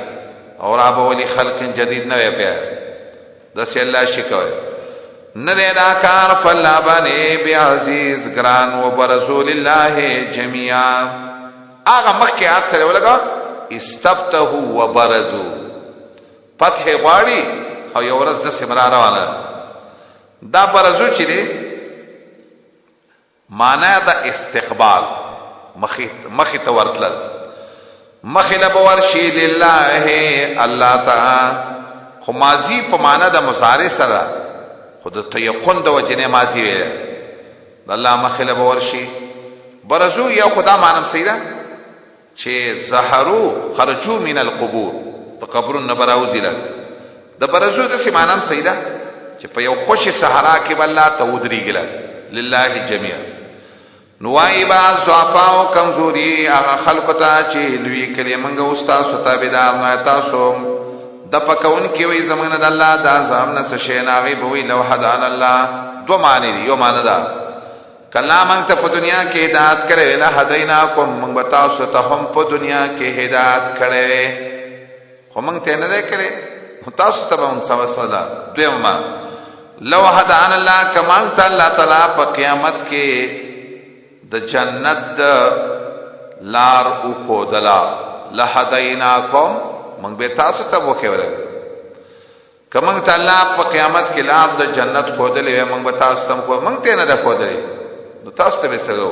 [SPEAKER 1] اور اب ولی خلق جدید نوې پیدا دس الله شکوي نده دا کار فالله بانی بی عزیز گران و برسول اللہ جميعا آغا مخی آت سره ولگا استفتحو و برزو فتح غواری او یو ورځ د سمرا روانه دا برزو چې دی معنا دا استقبال مخی تورتل مخی لبورشی لله الله تعالی خو ماضی په معنا د مضارع سره خود تیقن د وجنه ماضی وی د الله مخله بورشي برزو یا خدا مانم سیدا چې زهرو خرجو من القبور تقبر النبراوزل د برزو د سیمانم سیدا چې په یو خوشي صحرا کې بل ته ودريګل لله جميعا نوایبا ضعفاو کمزوري هغه خلق ته چې لوی کړي منګه استاد ستابدار نه تاسو د پکون کې وي زمانه د الله دا زامنه څه شي ناغي بوي لو حدان الله دو معنی دی یو معنی دا کلام ته په دنیا کې هدایت کړي له هدینا کوم موږ بتاو ته هم په دنیا کې هدایت کړي خو موږ ته نه کړي تاسو ته هم سوسدا دویما لو حدان الله کما ته الله تعالی په قیامت کې د جنت لار او کو دلا له هدینا کوم منگ بے تاسو تب وکے ولگ کمنگ تا اللہ پا قیامت کی لاب دا جنت خودلی وی منگ بے تاسو تم کو منگ تینا دا خودلی دو تاسو تبی سگو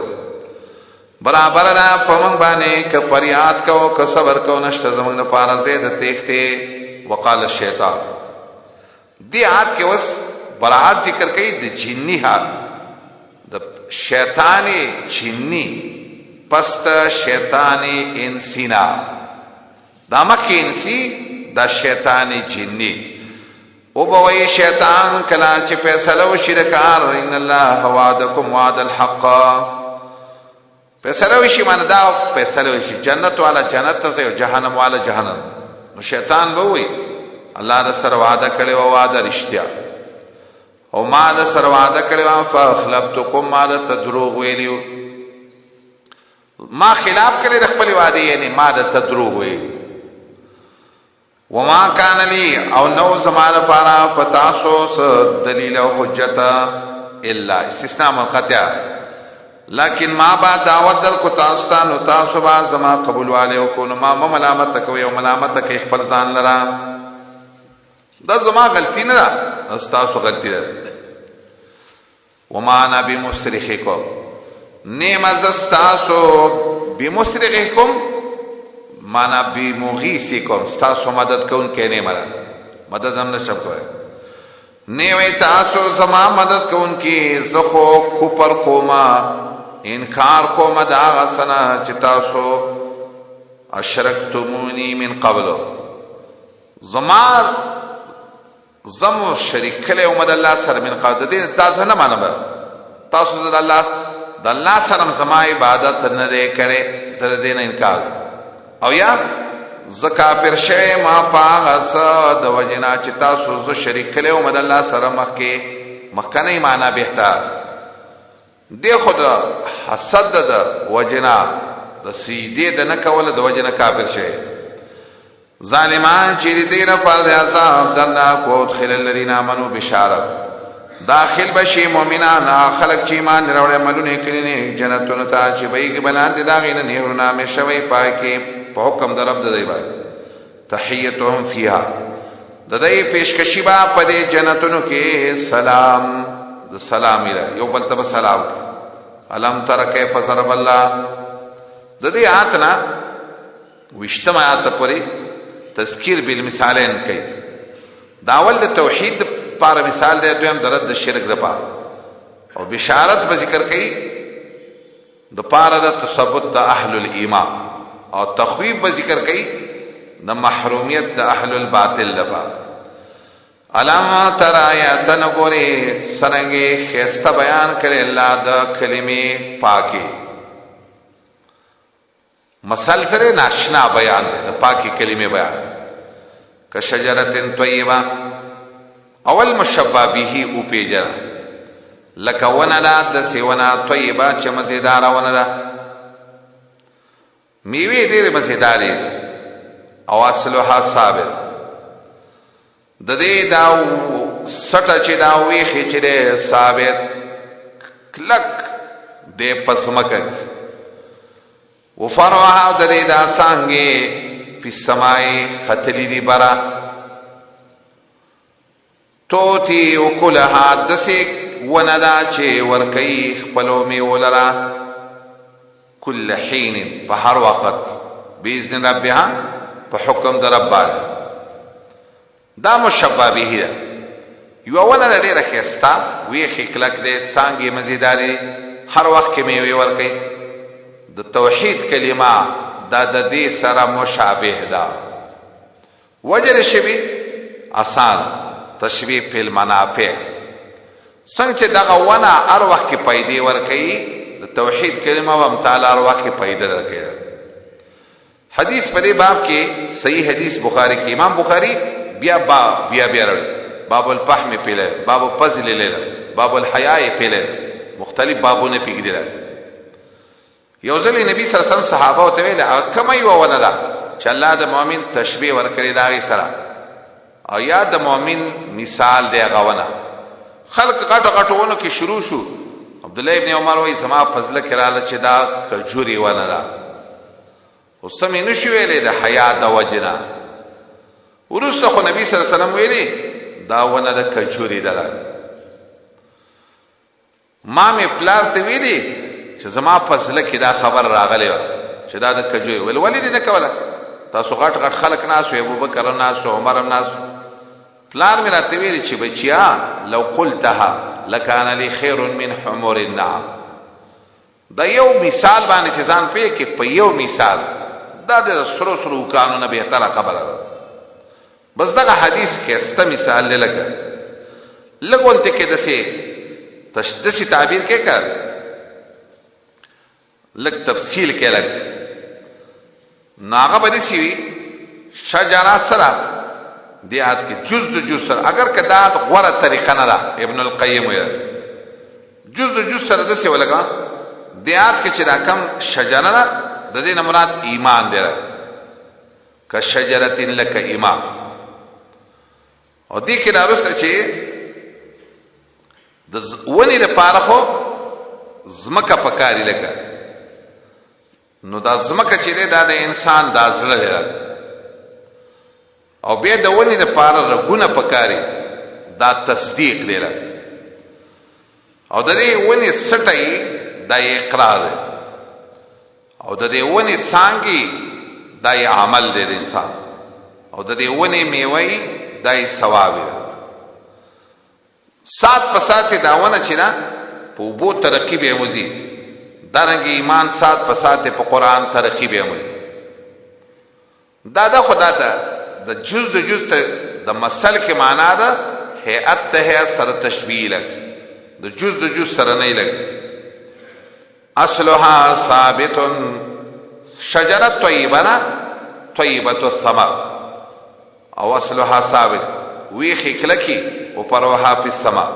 [SPEAKER 1] برابر را پا منگ بانے که پریاد کو که صبر کو نشت زمانگ پارا زید تیختے وقال الشیطان دی آت کے وس برات ذکر کئی دی جنی حال دا شیطانی جنی پست شیطانی انسینا دا مکی انسی دا شیطان جنی او بوئی شیطان کلا چی فیصلو شرکار ان اللہ وعدکم وعد الحق فیصلو شی من دا فیصلو شی جنت والا جنت تسے جہنم والا جہنم نو شیطان بوئی اللہ دا سر وعدہ کڑی و وعدہ رشتیا او ما دا سر وعدہ کڑی و فاخلبتکم ما دا تدروغ ویلیو ما خلاف کړي د خپل وعده یعنی ما د تدروغ وي وما كان لي او نو زمانه پارا فتاسو دلیل او حجت الا استثناء منقطع لیکن ما با دعوت در کو تاسو نو تاسو با زما قبول والے او کو ما ملامت کوي او ملامت کوي خپل ځان لرا دا زما غلطی نه ده تاسو غلطی ده وما انا بمصرخکم نعم زستاسو بمصرخکم مانا بمغیثکم ستاسو مدد کون کے نعمت مدد ہم نشب کو ہے نیوی تاسو زما مدد کون کی زخو کپر کوما انکار کوما دا غسنا چتاسو اشرکتمونی من قبلو زمو شریک کلی امد اللہ سر من قبل دین تاسو نمانا بر تاسو زد اللہ سرم زما عبادت ندے کرے زد دین انکار او یا زکافر شے ما پاغس د وجنا چې تاسو ز شریک کړو مد الله سره مخکنه معنا بهتر دی خود حسد د وجنا د سیدې د نه کول د وجنا کافر شے ظالمان چې دې نه پر عذاب دنا کو ادخل الذين امنوا بشارت داخل بشي مؤمنان خلق چې ایمان وروړي عملونه کړی نه جنتونو ته چې وایي بلان دي دا غینه نهرونه مې شوي پاکي په حکم در رب د دی باندې تحیتهم فیها د دې پیشکشی با په دې جنتونو کې سلام د سلام یو بل ته سلام الم تر کیف ضرب الله د دې آتنا وشتمات پرې تذکیر بالمثالین کوي داول د توحید پر مثال دی دویم درد د شرک د پاره او بشارت به ذکر کوي د پاره د تثبت د اهل الایمان او تخویب به ذکر کوي د محرومیت د اهل الباطل لپاره علامه تر آیاتن ګوري سرنګي خسته بیان کړي الله د کلمې پاکي مثال سره ناشنا بیان د پاکي کلمې بیان ک شجرتن طیبه اول مشبہ به او پیجا لکه ونلا د سیونا طیبه چې مزیدار ونلا میوه ډېر مزیداري او اصلها ثابت د دې داو سټه چې دا ویخي چې ثابت کلک د پسمکه وفرها د دې دا څنګه په سمای خطلی دی برا توتی وکلها دسک وندا چې ورکی خپلو می ولرا کل حین په هر وخت باذن ربها په حکم در رب دا مشبہ به یو ونه لري راکستا وی خلک دې څنګه مزیداری هر وخت کې می ورکی د توحید کلمه دا د دې سره مشابه ده وجر شبی آسان تشبیه په المنافع څنګه چې دغه ونه هر وخت کې پیدا ورکړي د توحید کلمه و تعالی هر وخت کې پیدا ورکړي حدیث په دې باب کې صحیح حدیث بخاری کې امام بخاری بیا باب الفهم پیله باب الفضل لیله باب الحیاء پیله مختلف بابونه پیګدل یو ځل نبی صلی الله علیه وسلم صحابه او ته ویل کما یو ونه ده چې الله د مؤمن تشبیه ورکړي دا غي سره او یا د مؤمن مثال دی غونه خلق غټونه کې شروع شو عبد الله ابن عمر وایي سما فضل کړه چې دا کجوري ونه ده او سمې نشو ویلې د حیا د وجنا ورسته خو نبی صلی الله علیه وسلم ویلي دا ونه د کجوري ده ما می پلار ته ویلي چې زما فضل کې دا خبر راغلی چې دا د کجوري ولې دې نه کوله تاسو غټ خلک ناس او ابوبکر ناس او عمر ناس پلان میرا تویلی چې بچیا لو قلتها لکان لی خیر من حمور النعم دا یو مثال باندې چې ځان پې کې په یو مثال دا د سرو قانون به تر خبره بس دا حدیث کې است مثال لګا لګونته کې دسه تشدسی تعبیر کې کړ لګ تفصیل کې لګ ناغه بده سی شجرات سره دیات کې جز سره اگر کدا غوړه طریقه نه ده ابن القیم ویل جز سره دسه ولګا دیات کې چې راکم شجره د دې مراد ایمان دی ک شجرتین لک ایمان او دې کې راوسته چې د ونی لپاره خو زمکه پکاري لګا نو دا زمکه چې دا د انسان د ازله لري او به د ونی د پاره رغونه پکاري دا تصدیق لري او د دې ونی سټي د اقرار او د دې ونی څنګه د عمل د انسان او د دې ونی میوي د ثواب سات پسات داونه چې نه په وبو ترقی به موزي دارنګ ایمان سات پسات په قران ترقی به موزي دا خدا ته د جز ته د مسل کې معنا ده هيئت ته سره تشبیه لګ د جز سره نه لګ اصلها ثابت شجره طیبه الثمر او اصلها ثابت وی خکلکی او پروها په السما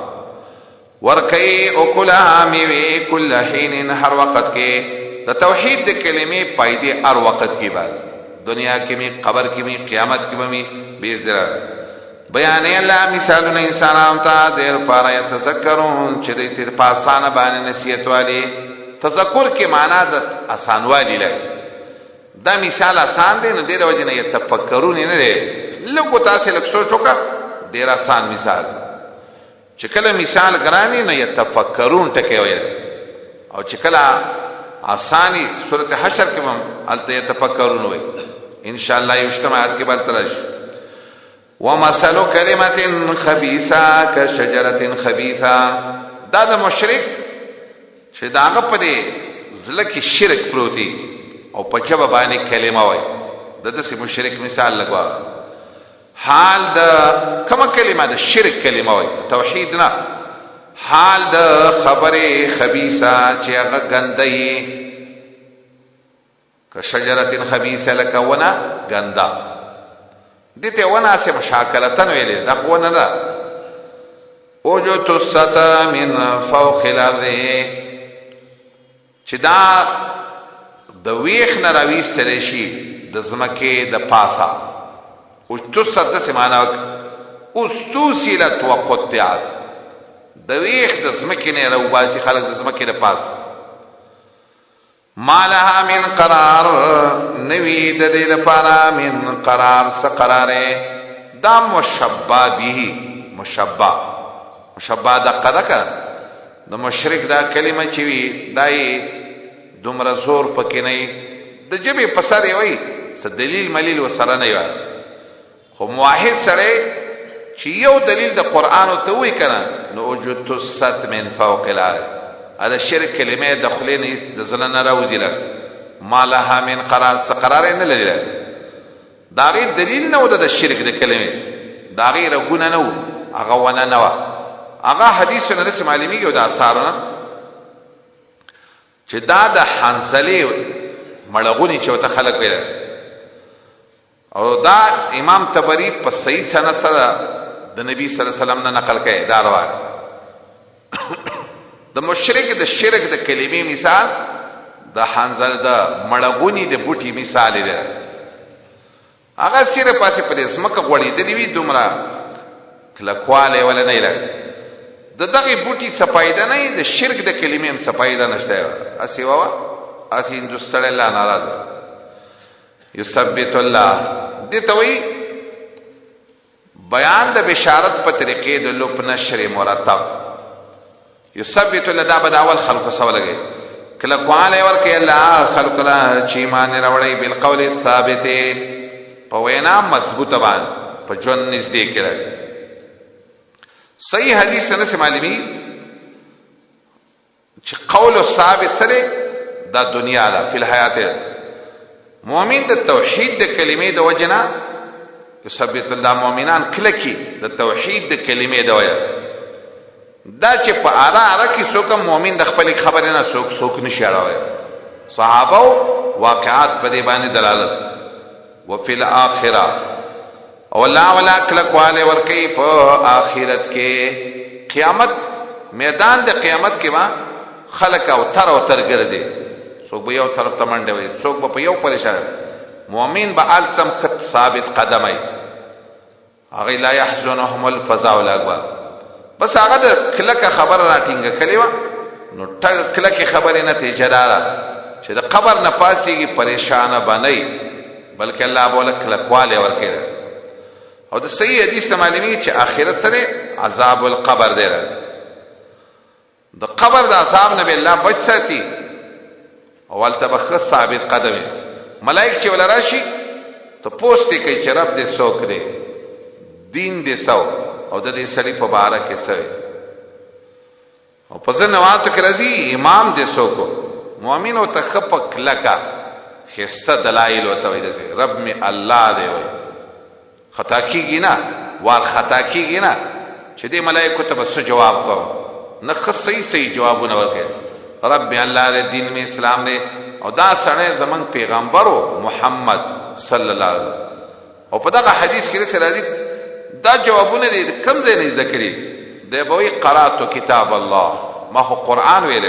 [SPEAKER 1] ورکی او کلا میوی کل حین هر وخت کې د توحید د کلمې پایدې هر وخت کې بعد دنیا کې می قبر کې می قیامت کې می بیزرا بیان الله مثالونه انسانانو ته د لپاره یتذکرون چې د دې په اسانه باندې نصیحت والی تذکر کې معنا د اسانوالی لري دا مثال آسان دی نو د وجه نه یتفکرون نه دی لکه تاسو لکه سوچ وکړه ډیر آسان مثال چې کله مثال ګرانی نه یتفکرون ټکی وایي او چې کله آسانی سورته حشر کې هم الته یتفکرون وایي ان شاء الله یجتمعات کې بل ترش ومثل کلمه خبيثه كشجره خبيثه دا د مشرک چې داغه په دې زله کې شرک پروتي او په جواب باندې کلمه وایي د دې مشرک مثال لګوا حال د کومه کلمه د شرک کلمه وای توحید نه حال د خبره خبيثه چې هغه ګندې که شجره خبيثه لکونه ګندا دته ونه سه مشاکلتن ویلې دا ونه نه اوجت الستا من فوق الارض چې دا د ویخ نه راويستل شي د زمکه د پاسا اوجت الستا څه معنا استوسلت وقطعت د ویخ د زمکه نه راوباسي خلک د زمکه د پاس مالها من قرار نوی د دې لپاره من قرار څه قراره دا مشبہ به مشبہ د قدکه د مشرک دا کلمه چې وی دای دومره زور پکې نه د جبه پساري وای څه دلیل ملیل وسره نه وای خو موحد سره چې یو دلیل د قران او ته وی کنه نو وجدت الست من فوق الارض هذا الشرك کلمه دخلین د زنه نه راوځي له مالها من قرار څه قرار نه لري دا غي دلیل نه و د شرک د کلمه دا غي رغونه نه و هغه ونه نه و هغه حدیث نه رسم عالمي او د اثارونه چې دا د حنزله مړغونی چې وته خلق ویل او دا امام طبری په صحیح سند سره د نبی صلی الله علیه وسلم نه نقل کړي دا روایت د مشرک د شرک د کلمې مثال د حنزل د مړغونی د بوټي مثال دی هغه سره پاسه په اسمکه غوړي د دې دومره کلکواله ولا نه لګ د دغه بوټي صفایده نه د شرک د کلمې هم صفایده نشته اسی وا اسی هندستان الله ناراض یثبت الله دته وی بیان د بشارت په طریقې د لوپ نشر مرتب یثبت لدا بداول خلق سوالګي کله قواله ورکه الله خلق را چې ایمان راوړي بالقول الثابت په وینا مضبوطه باندې په جون نږدې کړه صحیح حدیث نه معلومي چې قول ثابت سره د دنیا لا په حیات مؤمن د توحید د کلمې د وجنا یثبت الله مؤمنان کله کې د توحید د کلمې د وجه دا چې په اره کې څوک مؤمن د خپل خبره نه څوک نشي اړوي صحابه واقعات په دې باندې دلالت وفي الاخره او الله ولا کلکواله ورکی په آخرت کې قیامت میدان د قیامت کې ما خلق او تر ګرځي څوک به یو طرف ته منډه وي څوک به په یو پریشان مؤمن به التم خط ثابت قدمي هغه لا يحزنهم الفزع الاكبر بس هغه د کلکه خبر راټینګه کړي و نو کلکه خبره نه تجراره چې د قبر نه پاسيږي پریشان بنئ بلکې الله بوله کلکواله ورکړي او د صحیح حدیث معلومی چې آخرت سره عذاب القبر دی د قبر د عذاب نه به الله بچ ساتي اول تبخ ثابت قدمه ملائک چې ول راشي ته پوښتې کوي چې رب دې څوک دی دین دې څو او د دې سړي په باره کې څه او په ځنوات کې راځي امام دې څوک مؤمن او تخفق لکا خسته دلایل او توحید رب می الله دی وي خطا کیږي نه وار خطا کیږي نه چې دې ملائکه ته بس جواب کو نه صحیح جوابونه ورکړي رب الله دې دین می اسلام دې او دا سره زمون پیغمبرو محمد صلی الله علیه وسلم او په دغه حدیث کې راځي دا جوابونه دې کم ځای نه ذکرې دی به وی قرات کتاب الله ما هو قران ویل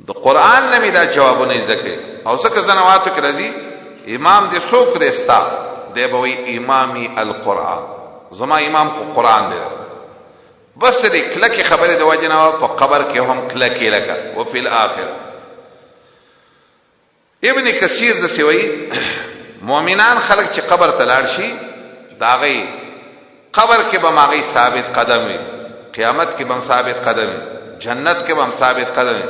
[SPEAKER 1] د قران نه می دا جوابونه ذکر او څنګه زنواتو کې راځي امام دې څوک رستا دی به وی امامي القران زما امام کو قران دی بس دې کلکه خبره د وجنه په قبر کې هم کلکه لکه او په الاخر ابن کثیر د سوي مؤمنان خلق چې قبر ته لاړ شي داغي قبر کې به ماغي ثابت قدم وي قیامت کې به ثابت قدم وي جنت کې به ثابت قدم وي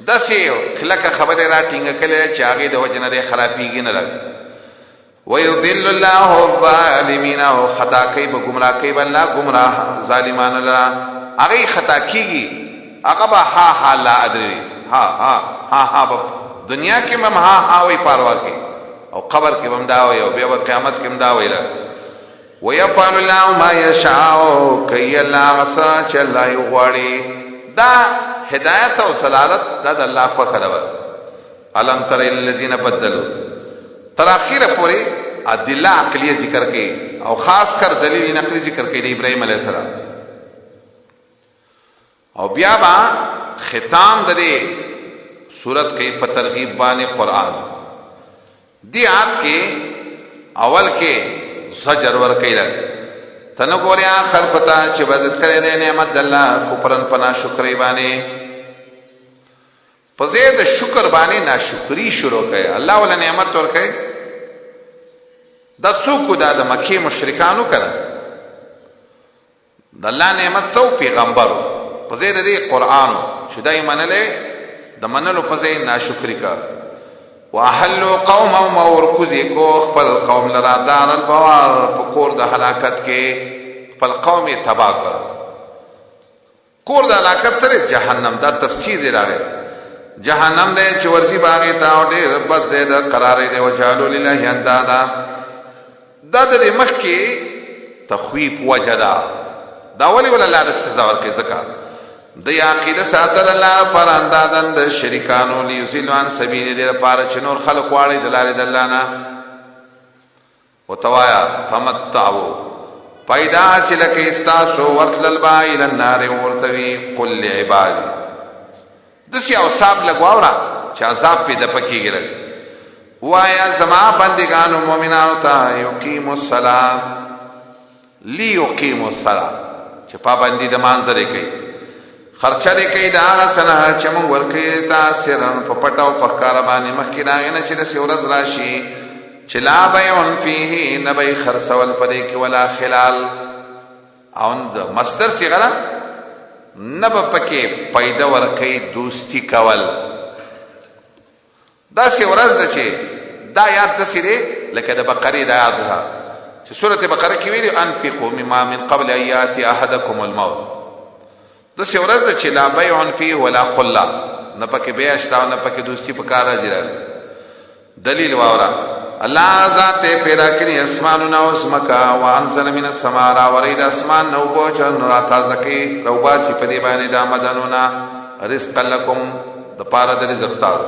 [SPEAKER 1] دسه کلکه خبره راټینګه کړي چې هغه د وجنه د خرابېږي نه لګ ويضل الله الظالمين او خطا کوي به گمراه کوي بل گمراه ظالمان لرا هغه خطا کیږي هغه به ها لا ادري ها دنیا کې مم ها وی پاروا کوي او قبر کې هم دا وي او بیا قیامت کې هم دا ویل ويفعل الله ما يشاء كي الله غسا چې الله یغواړي دا هدایت او صلالت دا د الله په خبره علم تر الذين بدلوا تر اخره پوری ادله عقلیه ذکر کړي او خاص کر دلیل نقلی ذکر کړي د ابراهيم عليه السلام او بیا با ختام د دې سورت کې په ترغیب باندې قران دی آیات کې اول کې زجر ور کوي تنه ګوریا خلقتا چې بدت کړي د نعمت الله کوپرن پنا شکرې باندې په زید شکر باندې ناشکری شروع کړي الله ول نعمت ور کوي د څوک د مکه مشرکانو کړه د الله نعمت څو پیغمبر په زید د قران چې دای منلې د منلو په ځای ناشکری کا واحلوا قوم ورکوزی کو خپل قوم لرا دار البوار په کور د هلاکت کې خپل قوم تباہ کړ کور د هلاکت سره جهنم دا تفسیر راغی جهنم دې چې ورسی باغی تا او دې بس زید قرار دې او جالو لله اندادا دا د مخ کې تخویف وجدا دا ولی ول الله د سزا ورکې زکات د عقیده ساتل الله پر اندازن د شریکانو لیوسلوان سبیل دې لپاره چې نور خلق واړي د لارې د الله نه وتوایا تمتعو پیدا حاصل کې استاسو ورتل با الى النار ورتوي قل لعباد دسی اوصاف لګواورا چې عذاب پیدا پکېږي وایا زما بندگانو مؤمنانو ته یقیموا الصلاه لیقیموا الصلاه چې پابندی د مانځره کوي خرچه دې کوي دا غسنه چې موږ ورکې تاثیرن په پټاو په کار باندې مخکې راغنه چې د سورز راشي چې لا بیون فيه نبی خرسول پدې کې ولا خلال اوند مصدر صيغه نب پکې پیدا ورکې دوستی کول دا سورز د چې دا یاد تسیره لکه د بقره د آیات ده چې سورته بقره کې ویلي انفقوا مما من قبل ايات احدكم الموت د سورز چې لا بیعن فيه ولا خلا نه پکې بیا شتا نه پکې دوستی په کار راځي دلیل واورا الله ذات پیدا کړی اسمانونه او سمکا وانزل من السماء را ورید اسمان نو بوچن را تازه کی روباسي په دی باندې د آمدنونه رزق لكم د پاره د رزق تاسو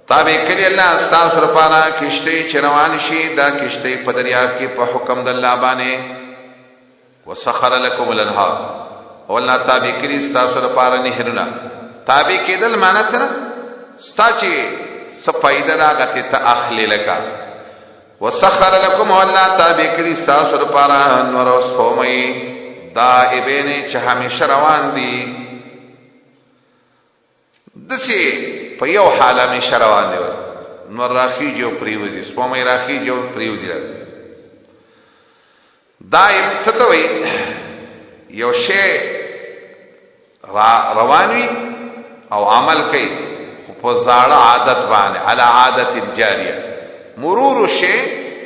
[SPEAKER 1] تابع کړی الله تاسو لپاره کشته چروان شي دا کشته په دریاب کې په حکم د الله باندې وسخر لكم الانهار والله تابع کړی تاسو لپاره نهرونه تابع کېدل معنی سره ستاسو سپایده راغته ته اخلي لکا وسخر لكم والله تابع کړی تاسو لپاره نور اوس فومي دائبین چې همیشه روان دي دسی په یو حاله می روان دي نور راخي جو پریوزي سپومي راخي جو پریوزي دائب ستوي یو شی رواني او عمل کوي په زاړه عادت باندې على عادت جاریه مرور شی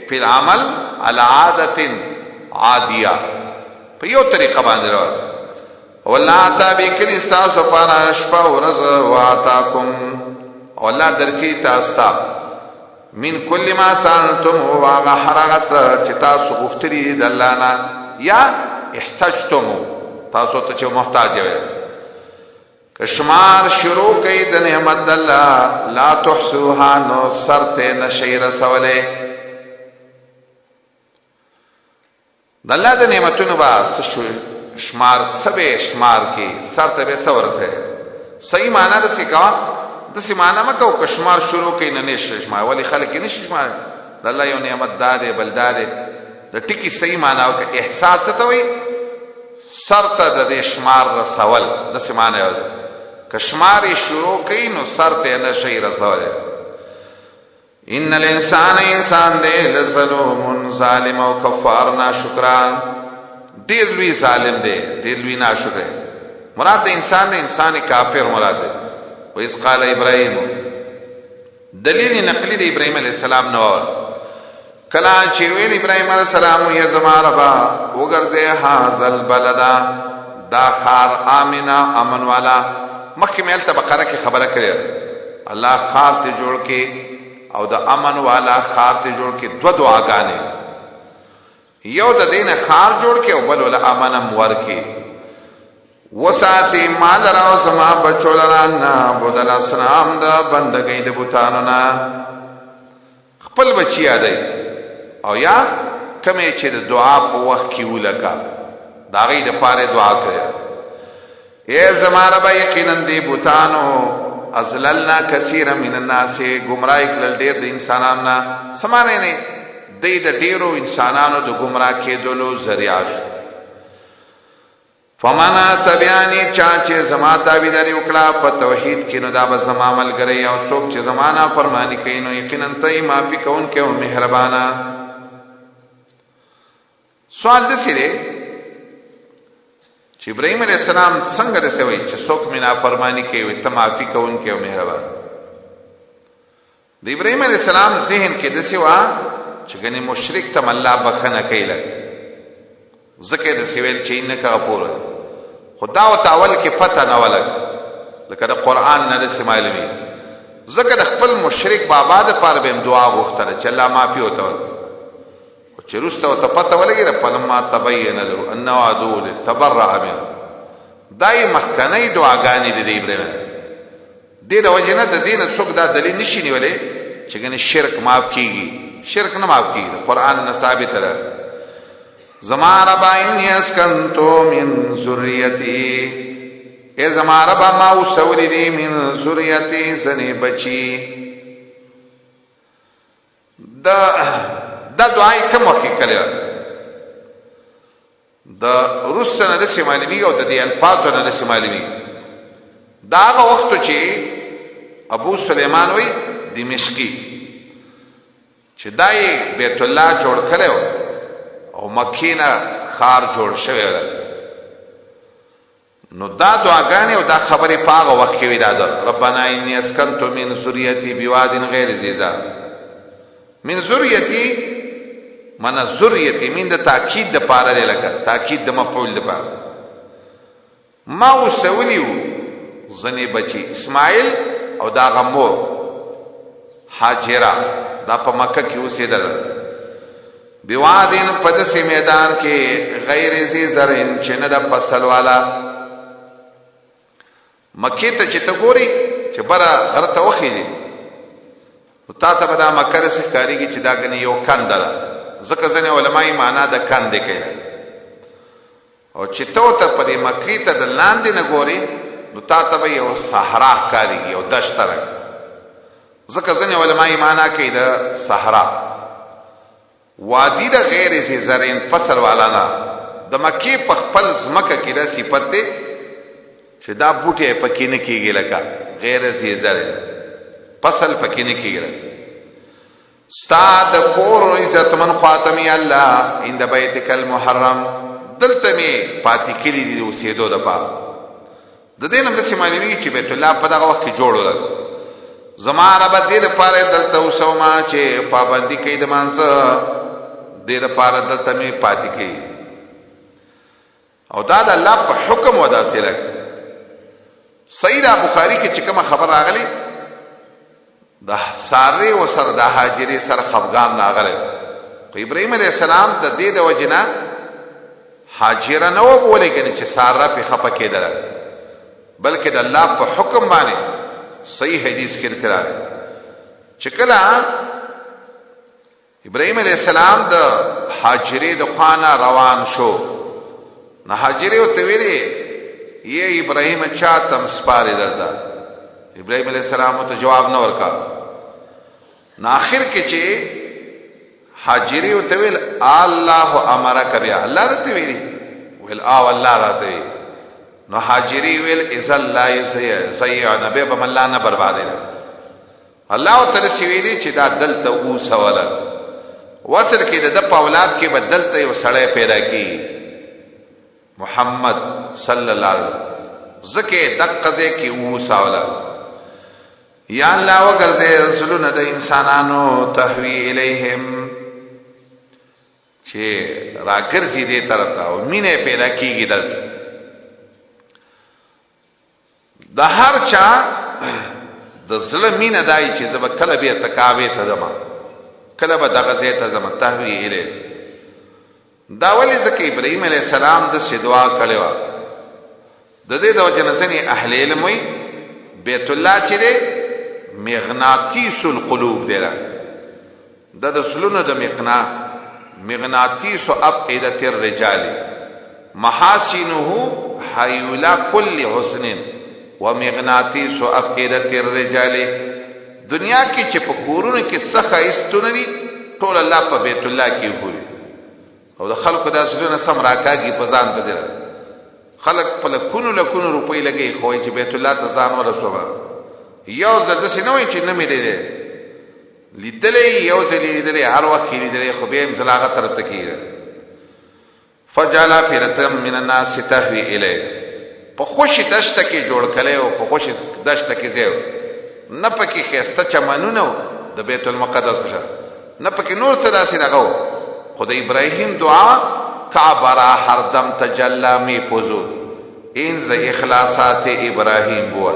[SPEAKER 1] په العمل على عادت عادیه په یو طریقه باندې روان والله تابع کړي تاسو په شپه ورځ واتاکم والله درکې تاسو من کل ما سانتم واغه حرغت چې تاسو غفتري د الله نه یا احتجتم تاسو ته چې محتاج وي کشمار شروع کئی د نعمت الله لا تحسوها نو سرته نشی رسوله د الله د نعمتونو با شمار سبه شمار کی سرته به سور سه صحیح معنی د سکا د سی معنی مکو کشمار شروع کئی نه نشی شمار ولی خلک نشی شمار د الله یو نعمت داده بلداده د ټکی صحیح معنی او احساس ته وي سرته د شمار رسول د سی معنی کشماری شروع کئی نو سر تے نشی رسولے ان الانسان انسان دے لظلوم ظالم و کفار ناشکرا دیر لوی ظالم دے دیر لوی ناشکر مراد دے انسان دے انسان کافر مراد دے و اس قال ابراہیم دلیل نقلی دے ابراہیم علیہ السلام نوار کلا چیویل ابراہیم علیہ السلام یا زمان ربا وگرزے حاضل بلدا دا خار آمنا امن والا مخکې مېل ته بقره کې خبره کړې الله خار ته جوړ کې او د امن والا خار ته جوړ کې دو دعاګانې یو د دین خار جوړ کې او بل ول امنم ورکي وساتی مال راو زما بچو لرانا بودل اسلام دا بندگی دا بوتانو نا خپل بچی آدائی او یا کمی چه دا دعا پا وقت کیو لکا دا غی دا پار دعا کریا اے زما ربا یقینن دی بوتانو ازللنا کثیر من الناس گمراہ اکلل دیر دا انساناننا سمانے نے دی دا دیرو انسانانو دا گمراہ کے دلو ذریعہ شو فمانا تبیانی چاچے زما تابیداری وکړه په توحید کې نو دا به زما ملګری او څوک چې زمانہ فرمانی کوي نو یقینا ته معافي کوونکی او مهربانا سوال د سره چې ابراهيم عليه السلام څنګه رسوي چې څوک مینا فرمانی کوي ته معافي کوونکی او مهربان د ابراهيم عليه السلام ذهن کې د سیوا چې غني مشرک ته الله بخنه کوي زکه د سیویل چې نه کا پوره خدا او تعالی کې پته نه ولګ لکه د قران نه سمایلوي زکه د خپل مشرک بابا د پاره به دعا غوښتل چې الله معافي وته او چې رسته او ته پته ولګي د فلما تبين له انه عدو تبرأ منه دای مخکنی دعاګانې د ابراهیم دې د وجنه د دین څوک دا دلیل نشي نیولې چې ګنې شرک معاف کیږي شرک نه معاف کیږي قران نه ثابت ده زما ربا انی اسکنتو من ذریتی اے زما ربا ما وسولی دی من ذریتی زنی بچی دا دعای کم وقتی کلی دا رسنا دسی معلومی او دا دی الفاظونا دسی معلومی دا آغا وقتو چی ابو سلیمان وی دمشقی چی دای بیت اللہ جوڑ کلیو او مکینا خار جوړ شوی و نو دا دعاګانې او دا خبرې پاغه وخت کې وی دا ربانا انی اسکنت من ذریتی بواد غیر ذی زرع من ذریتی من ذریتی من د تاکید د پاره دی لکه تاکید د مفعول د پاره ما وسولیو زنی بچی اسماعیل او دا غمو حاجرہ دا په مکه کې اوسېدل بیوادین پدسی میدان کې غیر زی زرین چنه د فصل والا مکی ته چې ته ګوري چې برا غرته وخی دي تا ته به دا مکه رسې کاریږي چې دا غنی یو کند ده ځکه ځنې علماي معنا د کند کوي او چې ته په دې مکی ته د لاندې نه ګوري نو تا ته به یو صحرا کاریږي او دشت راځي ځکه ځنې علماي معنا کوي د صحرا وادی دا غیر زی زرین فصل والا نا د مکی په خپل زمکه کې دا صفت دی چې دا بوټي پکې نه کیږي لکه غیر زی زرین فصل پکې نه کیږي استاد کور عزت من خاتمی الله عند بیتک المحرم دلته می پاتې کړي دي اوسېدو د پاره د دې نوم څه معنی چې بیت الله په دغه وخت کې جوړول زمانہ به دې لپاره دلته اوسوما چې پابندي کوي د مانځه دې لپاره دلته می پاتې کوي او دا د الله په حکم ودا سره صحیح بخاری کې چې کوم خبر راغلی د ساره او سره د هاجری سره خفغان راغلی خو ابراهيم عليه السلام د دې د وجنه هاجر نه و بولې کنه چې ساره په خپه کېدل بلکې د الله په حکم باندې صحیح حدیث کې راځي چې کله ابراهيم عليه السلام د هاجری د خانه روان شو نه هاجری او ته ویلي یہ ابراهيم چا تم سپاره دلته ابراهيم عليه السلام ته جواب نه ورکا نو اخر کې چې هاجری او ته ویل الله امرک بیا الله ته ویلي ویل او الله راته نو هاجری ویل اذا لا یسیع نبی بم الله نه بربادی الله تعالی چې ویلي چې دا دلته او سوال وصل کې د په اولاد کې بدلته یو سړی پیدا کی محمد صلی الله علیه وسلم زکه دقزه کې او سوال یا الله وګرځي رسولونه د انسانانو تهوی الیهم چې راګرځي دې طرف ته او مینه پیدا کیږي دلته د هر چا د زړه مینه دای چې زب کله به تکاوي ته زما کله به دغه ځای ته زما تهوی اله دا ولی ځکه ابراهيم عليه السلام د دعا کړو د دې د وجنسنی اهل علم وي بیت الله چې دی مغناطیس القلوب دی د زلونو د مغناطیس افئده الرجال محاسنه حیولا کل حسن ومغناطیس افئده الرجال دنیا کې چې په کورونو کې څخه استونري ټول الله په بیت الله کې وګوري او د خلکو د زلونو سم راکاږي په ځان بځره خلق په لکونو روپۍ لګي خو چې بیت الله ته ځان ورسوه یو ځل د سينوي چې نه مې لیدلې یو ځل لیدلې هر وخت کې لیدلې خو به امزلاغه تر تکیه فجعل فرتم من الناس تهوي الیه په خوشي دشت کې جوړ کړي او په خوشي دشت کې زیو نه پکې خسته چمنونه د بیت المقدس شه نه پکې نور څه داسې راغو خدای ابراهیم دعا کعبرا هر دم تجلا می پوزو این ز اخلاصات ابراهیم بول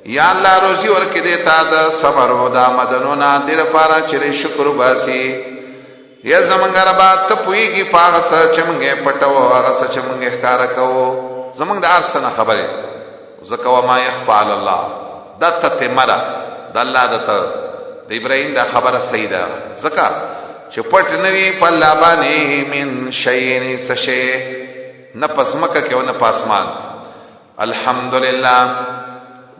[SPEAKER 1] یا الله روزي ورکې دیتا د صبر او د مدنونه د لپاره چې شکر وباسي یا زمونږ ربا ته پويږي پاغه چې مونږه پټو هغه چې مونږه ښکارا کوو زمونږ د ارسنه خبره زکه ما يخفى على الله دته مره د الله د ابراهيم دا خبره صحیح ده زکه چې پټ نوی په لابانه من شین سشه نه پسمکه کې او نه پاسمان الحمدلله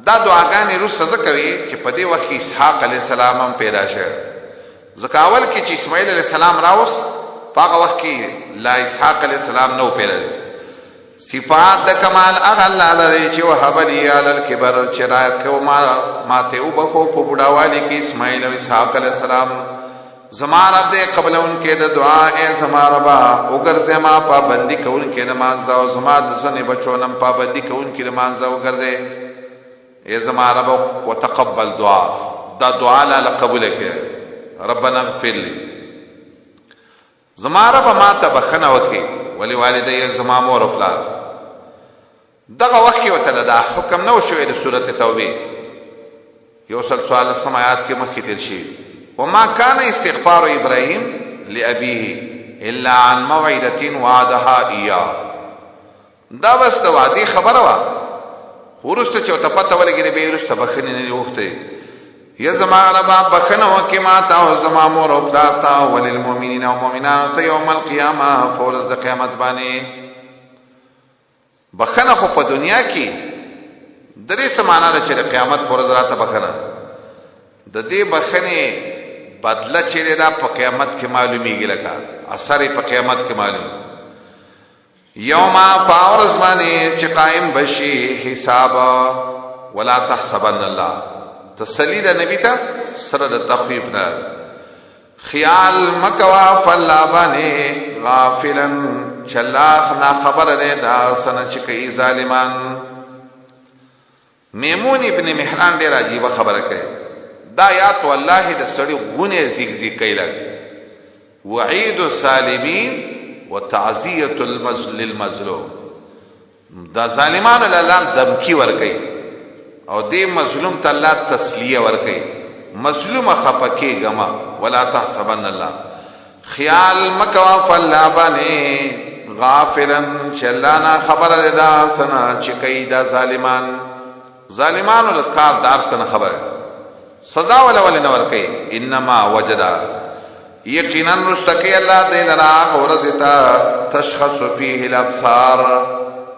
[SPEAKER 1] دا دعاګانې روسه زکوي چې په دې وخت اسحاق علی السلام هم پیدا شه زکاول کې چې اسماعیل علی السلام راوس هغه وخت کې لا اسحاق علی السلام نو پیدا صفات د کمال هغه الله لري چې وهب لي علی الكبر چې راکو ما ته وبخو په بډاوالي کې اسماعیل او اسحاق علی السلام زمان رب دے قبل ان کے دا دعا اے زمان ربا اگر دے ما پابندی کون کے نمانزا و زمان دسن بچونم پابندی کون کی نمانزا اگر دے اے زمان ربا و تقبل دعا دا دعا لالا قبول کے ربنا اغفر لی زمان ربا ما تبخنا وکی ولی والدی زمان مور اپلار دغا وقی و تلدا حکم نو شوئے دا صورت توبی یوصل سوال سمایات کے مخی ترشی وما كان استغفار ابراهيم لابيه الا عن موعده وعدها اياه دا بس د وادي خبره وا ورسته چې ته پته ولګې به ورسته بخنه نه وخته یا زمانه با بخنه وکي ما تا او زما مور او پلارتا وللمؤمنین او مؤمنان ته يوم القيامه فورز د قیامت باندې بخنه خو په دنیا کې درې سمانه چې د قیامت پورز راته بخنه د دې بخنه بدله چیرې دا په قیامت کې معلومیږي لکه اثر په قیامت کې معلوم یوم فاورز باندې چې قائم بشي حساب ولا تحسبن الله تسلی د نبی ته سره د تخفیف نه خیال مکوا فلا باندې غافلا چلاخ نا خبر ده دا سن چې کوي ظالمان میمون ابن مهران ډیر عجیب خبره کوي دا یات والله د سړی غونه زیګ کایل وعید الظالمین وتعزیه للمظلوم دا ظالمان الله دمکی ور کوي او دې مظلوم ته الله تسلیه ور کوي مظلوم خفقه غما ولا تحسبن الله خیال مکوا فلا بني غافلا چلانا خبر ده سنا چې کوي دا ظالمانو کار دار سنا خبره سزا ولا نور کوي انما وجدا یقینا مستقی الله دې لرا ورزتا تشخص فيه الابصار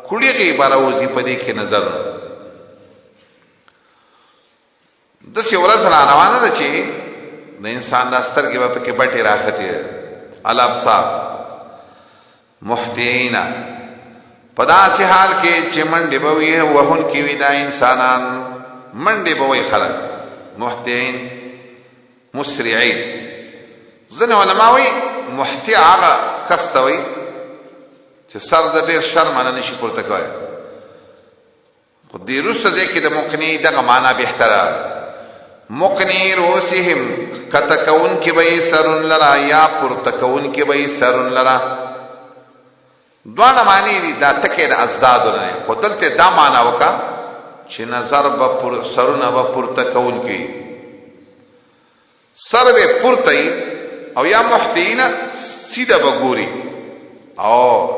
[SPEAKER 1] کړي باروزی پدې کې نظر د څه ورځ روانه ده چې د انسان د سترګې په کې بټي راخته الابصار محتینا پدا سي حال کې چې منډه بوي وهن کې ودا انسانان منډه بوي خلک محتین مسرعين ځنه علماوی محتی هغه کستوي چې سر د ډیر شرم نه نشي پورته کوي خو دې روسته ده کې د مقنی دغه معنا به احترام مقنی روسهم کتکون کې به سرن لرا یا پورته کون کې به سرن لرا دوه معنی دي دا تکه د ازداد نه خو دلته دا معنا وکا چې نظر به پر سرونه به پورته کول کی سر به پورته او یا محتینا سیده به ګوري او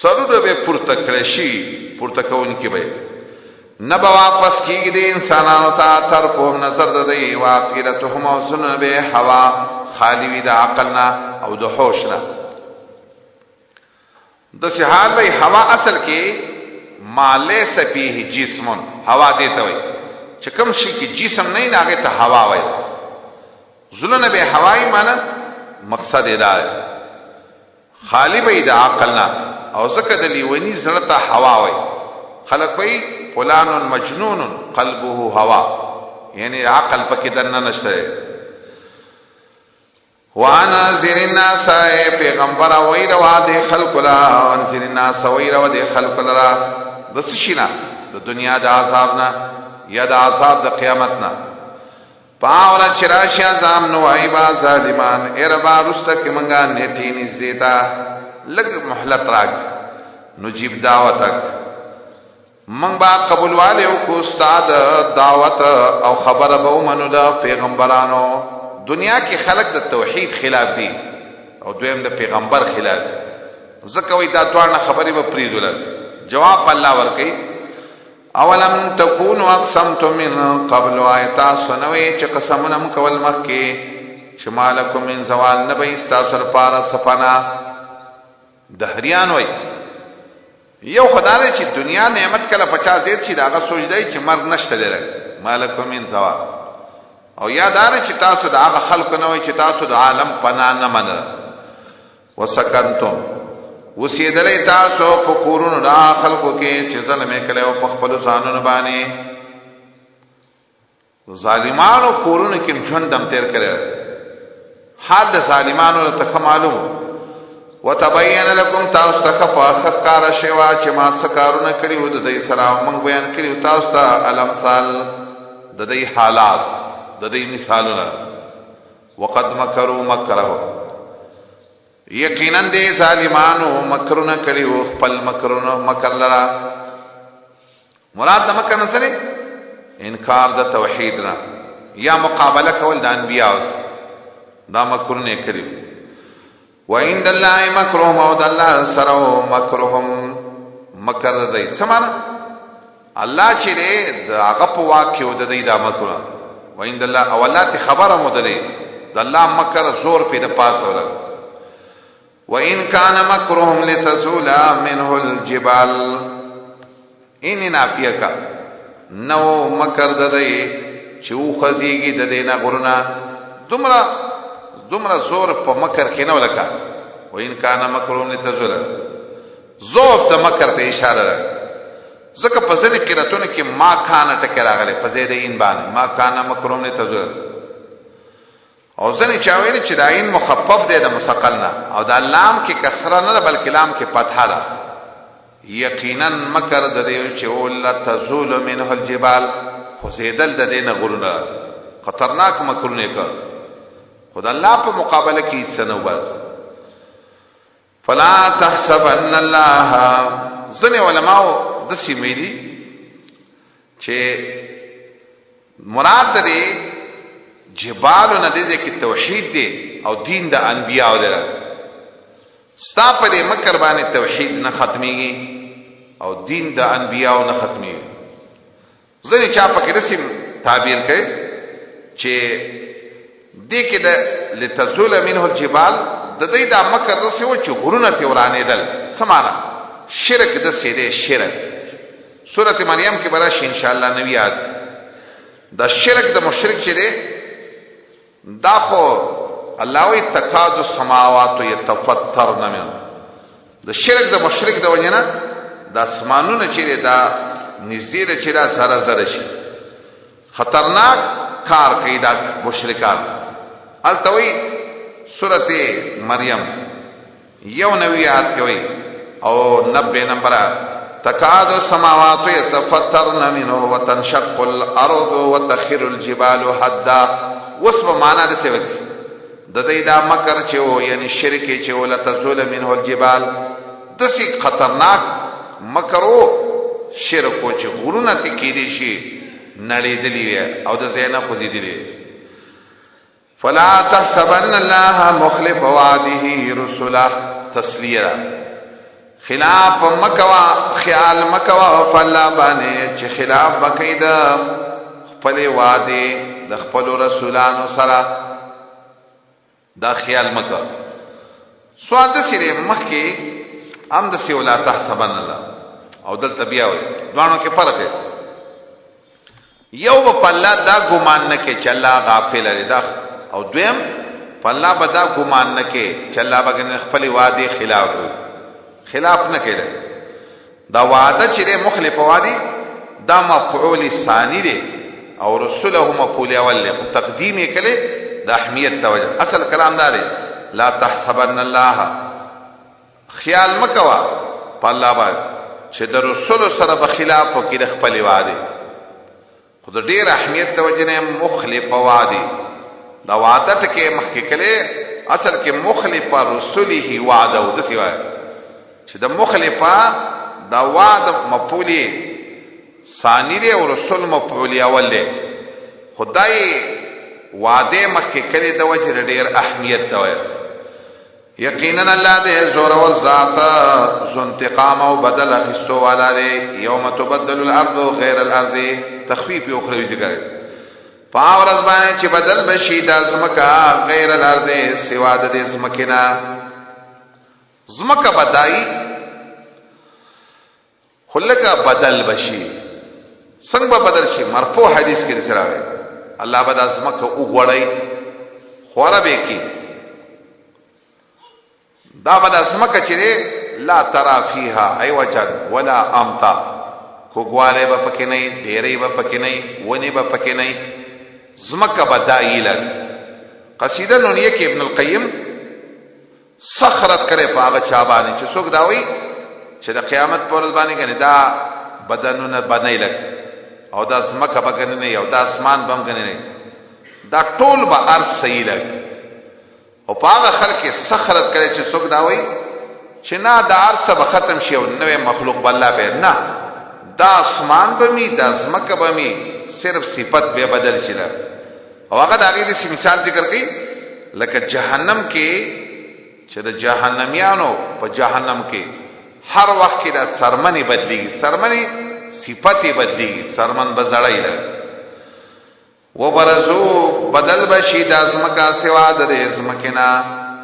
[SPEAKER 1] سرونه به پورته کړی شي پورته کول کی به نه به واپس کیږي د انسانانو ته تر په نظر د دی واقعتهم او سن به هوا خالی وي د عقلنا او د هوشنا د حال به هوا اصل کې ما ليس فيه جسم هوا دیته وي چې کوم شي کې جسم نه ناغه ته هوا وي زلون به هوای معنی مقصد دا خالی به د عقلنا او زکه د لیونی زړه ته هوا وي خلق وي فلان مجنون قلبه هوا یعنی عقل پکې دنه نشته وانا زیر الناس پیغمبر وای روا د خلق لا وان زیر الناس وای روا د خلق لا د سشینا د دنیا د عذاب نه یا د عذاب د قیامت نه پاور چراشا زام نو ای با ظالمان اربا رست کی منگا نیټی نزیتا لګ مهلت راک نجیب دعوتک من با قبول والے کو استاد دعوت او خبر به منو د پیغمبرانو دنیا کې خلق د توحید خلاف دي او دویم د پیغمبر خلاف زکه وی دا دوه خبرې به پریدول جواب الله ورکي اولم تکونوا اقسمتم من قبل آیتا سنوي چې قسمونه مکول مخکي چې مالکم من زوال نبي استاسر پار سپنا دهریان وي یو خدای چې دنیا نعمت کله 50 زید شي داغه سوچ دی چې مرګ نشته لري مالکم من زوال او یادار چې تاسو د هغه خلق نه وي چې تاسو د عالم پنا نه منل وسکنتم وسیدلې تاسو په کورونو د خلقو کې چې ظلم کړي او په خپل ځانونو باندې ظالمانو کورونو کې ژوندم تیر کړي حال د ظالمانو ته معلوم وتبين لكم تاسو ته فخکار شوا چې ما سکارونه کړي و د دې سره موږ بیان کړي تاسو ته الامثال د دې حالات د دې مثالونه وقد مکروا مکرهم یقینا دې ظالمانو مکرونه کړي او خپل مکرونه مکر لرا مراد د مکر نه سره انکار د توحید نه یا مقابله کول د انبیاء دا مکرونه کړي وعند الله مکرهم او د الله سره مکرهم مکر دې سمانه الله چې دې هغه په واقع د دې د مکرونه وعند الله اولات خبره مدري د الله مکر زور په د پاس ولا وَإِنْ كَانَ مَكْرُهُمْ لِتَزُولَ مِنْهُ الْجِبَالُ إِنِ نَافِيَكَ نو مکر ددی چو خزیگی ددینا غرنا دمرا زور په مکر کې نو لکا وَإِنْ كَانَ مَكْرُهُمْ لِتَزُولَ زور د مکر ته اشاره ده ځکه په ځینې قراتونو کې ما کان ټکی راغلی په ځای د این باندې ما کان مکرهم لتزول او ځینې چا ویلي چې دا این مخفف دی د مثقل نه او دا لام کې کسره نه ده بلکې لام کې فتحه ده یقینا مکر د دې چې ول تزول منه الجبال خزیدل د دې نه غرونه خطرناک مکرونه کړ خدای الله په مقابله کې څه نه وباز فلا تحسبن الله ځنه علماء د سیمېدي چې مراد دې جبال نه دې کې توحید دی او دین د انبیاء دی ستا په دې مکر باندې توحید نه ختميږي او دین د انبیاء نه ختميږي ځنه چا په کې رسم تعبیر کوي چې دې کې د لتزول منه الجبال د دې د مکر رسې و چې غرونه ته ورانې دل سمانه شرک د سیده شرک سورۃ مریم کې برا شي ان شاء الله نو یاد دا شرک د مشرک چې دی دا خو الله وی تکاد السماوات يتفطرن من د شرک د مشرک د وجنه د اسمانونو چې دا نږدې ده چې دا زره زره شي خطرناک کار کوي دا مشرکان التوی سورۃ مریم یو نو یاد کوي او 90 نمبر تکاد السماوات يتفطرن منه وتنشق الارض وتخر الجبال حدا وسب معنا د څه وکي د دې دا مکر چې او یعنی شرک چې ول تزول منه الجبال د څه خطرناک مکرو شرک او چې غرونه ته کېدې شي نړېدلې او د زینب خوځېدلې. فلا تحسبن الله مخلف وعده رسله تسلیه خلاف مکوا خیال مکوا فلا باندې چې خلاف بکید خپل وعده د خپل رسولانو سره دا خیال مکا. سوال د سره مخکې ام د سی ولا تحسبن الله او دلته بیا وي دوانو کې فرق دی. یو په الله دا ګمان نه کې چې الله غافل دی دا، او دویم په الله به دا ګمان نه کې چې الله به خپل وعده خلاف نه کړي. دا وعده چې مخلف وعده دا مفعول ثانی دی او رسوله مفعول اول له تقدیم یې کړي د اهمیت توجه. اصل کلام دا دی لا تحسبن الله خیال مکوا په الله باندې چې د رسول سره په خلاف کې د خپل وعده خود ډیر اهمیت توجه نه مخلف وعده دا وعده ټکي مخکې کړي. اصل کې مخلف رسوله وعده او د سیوای چې د مخلفه دا وعده مفعول ثانی دی او رسول مفعول اول دی. خدای وعده مخکې کړي د وجه ډیر اهمیت توجه. یقینا الله دې زور ور ذات ذو انتقام او بدل اخستو والا دې یوم تبدل الارض غیر الارض تخفیف او اخروی ذکر پاور از باندې چې بدل بشي د زمکا غیر الارض سوا د دې زمکینا زمکا بدای خلکا بدل بشي څنګه بدل شي مرفوع حدیث کې راځي الله بد زمکا وګړی خورا به کی دا بد اسمکه چې لا ترى فيها عوجا ولا امتا کوګواله به پکې نه ډېرې به پکې نه ونی به پکې نه زمکه بدایل. قصیده نونیه کې ابن القیم صخرت کړي په هغه چا باندې چې څوک دا وایي چې د قیامت پر ورځ باندې کنه دا بدنونه بنایل او دا زمکه بګنه نه او دا اسمان بم کنه نه دا ټول به ارض صحیح لګي. او پاغه خلک سخرت کړي چې څوک دا وایي چې نه دا ارث به ختم شي او نوې مخلوق بل به نه دا اسمان به می دا زمکه به می صرف صفت به بدل شي. او هغه د هغه د مثال ذکر کړي لکه جهنم کې چې د جهنميانو په جهنم کې هر وخت کې دا سرمنی بدلیږي سرمنی صفت بدلیږي سرمن بزړای ده وبرزو بدل بشي د ازمکا سوا د ازمکنا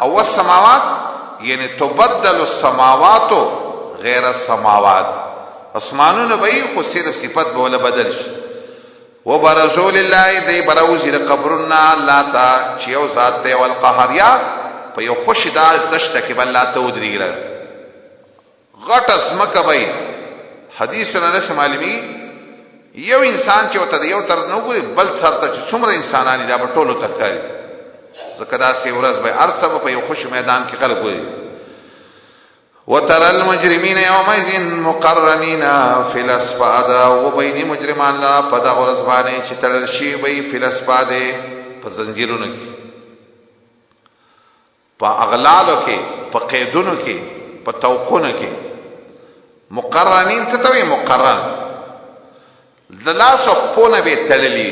[SPEAKER 1] او السماوات یعنی تبدل السماوات غیر السماوات اسمانونه به خو صرف صفت بوله بدل شي. وبرزو لله دی بروزی د قبرنا لا تا چې یو ذات دی والقهر یا په یو خوش د دشت کې بل لا ته ودرېږي غټ ازمکا به حدیثونه نشه معلومي یو انسان چې وته یو تر نو ګوري بل تر ته چې څومره انسانانی دا په ټولو تکاري ځکه دا سی ورځ به ارڅه په یو خوش میدان کې خلک وي. وتر المجرمین یومئذ مقرنین فی الاصفاد وبین مجرمان لا په دغه ورځ باندې چې تړل شي وي فی الاصفاد په زنجیرونو کې په اغلالو کې په قیدونو کې په توقونو کې. مقرنین څه ته وي مقرن د لاس خپونه به تړلې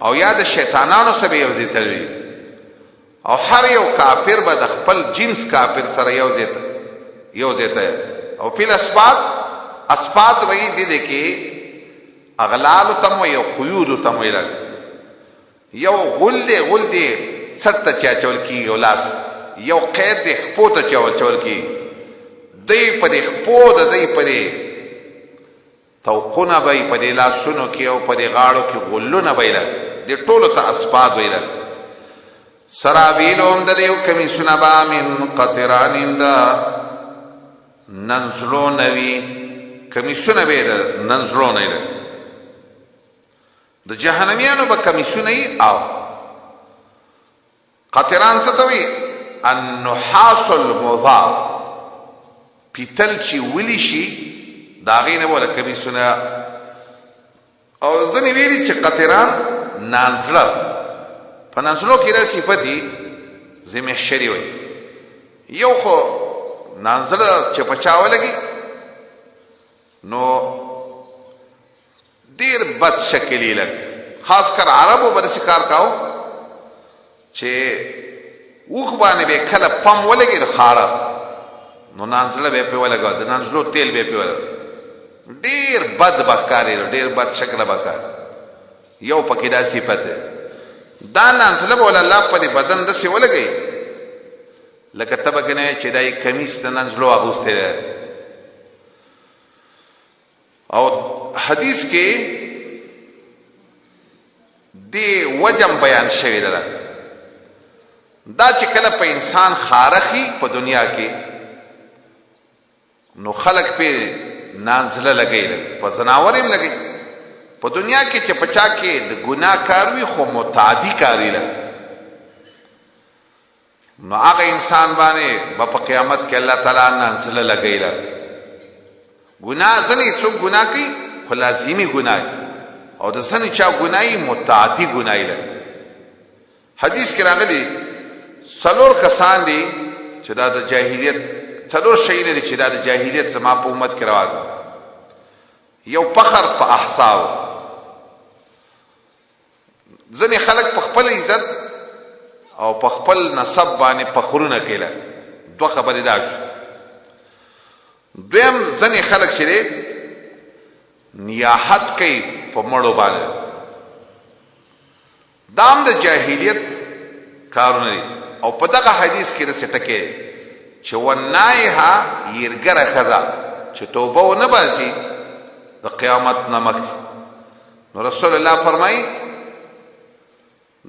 [SPEAKER 1] او یا د شیطانانو سره یو ځای تړلې او هر یو کافر به د خپل جنس کافر سره یو ځای ته او په اسبات وایي دي کې اغلال تم یو قیود تم ویل یو غلدي ست چا چول کی یو لاس یو قید د خپوته چول کی دی په دې خپو د دی په دې توقونه به په دې لاسونو کې او په دې غاړو کې غلونه ویل دي ټولو ته اسباد ویل. سرابیلهم د یو کمی سنبا من قطران دا ننزلو نوی کمی سنبه دا ننزلو نوی د جهنميانو به کمی سنئی او قطران ستوي النحاس المضاف پیتل چی ولی شي داغینه ولا کمی سنا او ځنی ویلي چې قطران نازله پنځلو کې را صفتی زمحشری وي یو خو نازله چې پچاو لګي نو ډیر بد شکلی لګ خاص کر عربو باندې کار کاو چې وخ باندې به کله پم ولګي د خاړه نو نانځله به په ولګا د نانځلو تیل به په ولګا ډیر بد بکاری ډیر بد شکل بکار یو پکې دا صفت ده دا نانځله ول الله په بدن د سی ولګي لکه تبکنه چې دای کمیس د نانځلو اغوسته ده او حدیث کې دی وجم بیان شوی ده دا چې کله په انسان خارخي په دنیا کې نو خلق په نانزله لګي په زناورم لګي په دنیا کې چې پچا کې د ګناه کار وي خو متعدی کاری لګي نو هغه انسان باندې په قیامت کې الله تعالی نانزله لګي ګناه ځنې څو ګناه کوي خو لازمي ګناه او د سن چا ګناي متعدی ګناي لګي حدیث کې راغلي څلور کسان دي چې دا د جاهلیت څلور شي لري چې دا د جاهلیت زما په امت کې رواج یو فخر په احساب ځنې خلک په خپل عزت او په خپل نسب باندې فخرونه کوي دوه خبرې ده دویم ځنې خلک چې نیاحت کوي په مړو باندې دام د جاهلیت کارونه او په دغه حدیث کې رسېته کې چې ونایها یرګره خزا چې توبه و نه باسي د قیامت نمک نو رسول الله فرمایي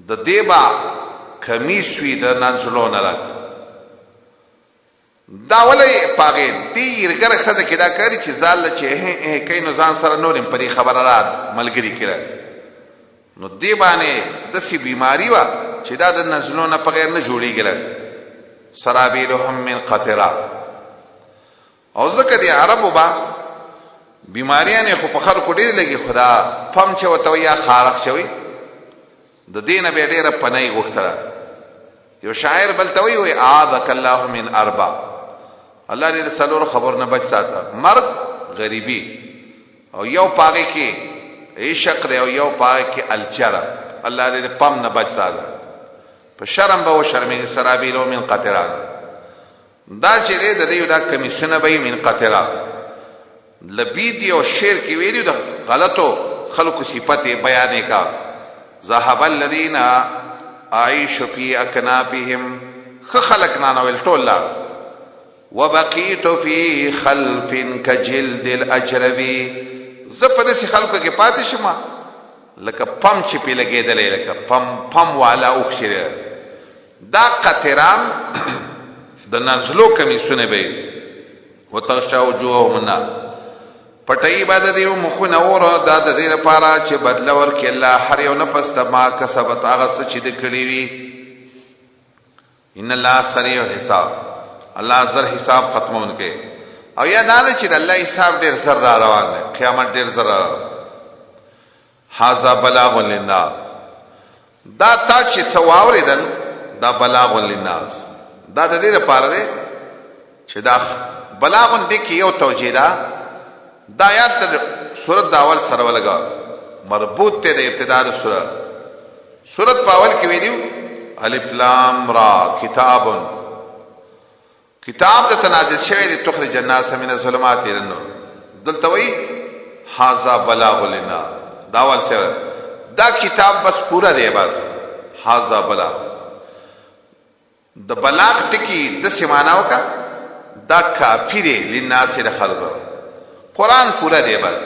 [SPEAKER 1] د دیبا کمیس وی د نانځلو نه راځي دا ولې پاګې دی یرګره خزا کې دا کوي چې ځال چې کین نو ځان سره نورم پرې خبره را ملګری کړه نو دی باندې د سی بیماری وا چې دا د نزلو نه په غیر نه جوړیږي سرابیلهم من قطرا او ځکه دی عربو با بیماریاں خو په خر کو ډیر لګي خدا پم چې وته یا خارق شوی د دینه به ډیره پنای غوښتره یو شاعر بلتوي وي اعاذك الله من اربع الله دې څلور خبر نه بچ ساته مرګ غریبی او یو پاګه کې عشق دی او یو پاګه کې الچره الله دې پم نه بچ ساته په شرم به و شرمې سرابیلو من قطران دا چې دې د یو دا کمیسونه به من قطران لبید او شعر کې ویلو د غلطو خلقو صفته بیانې کا ذهب الذين عيش في اكنافهم خلقنا نو ټولا وبقيت في خلف كجلد الاجربي زپد سي خلقو کې پاتې شمه لکه پم چې په لګېدلې لکه پم والا اوخشره دا قطران د نزلو کمیسونه به وتغشاو جوههم النار پټي باندې دیو مخونه اور دا د دې لپاره چې بدل ورکړي الله هر یو نفس ته ما کسبت هغه څه چې د کړی وي ان الله سریع حساب الله زر حساب ختمون کې او یا دا چې الله حساب ډیر زر را روان دی قیامت ډیر زر هاذا بلاغ للناس دا تا چې ثواوریدل دا بلاغ للناس دا د دې لپاره دی چې دا بلاغ دې کې یو توجیه ده دا آیات د سورۃ اول سره ولګا مربوط ته د ابتدا د سورۃ په اول کې ویلو الف لام را کتاب د تنازل شوی د تخرج الناس من الظلمات الى النور دلته وی هاذا بلاغ لنا دا اول سره دا کتاب بس پورا دی بس هاذا بلاغ د بلاغ ټکی د سیماناو کا دا کافی دی للناس خلق قرآن پورا دی بس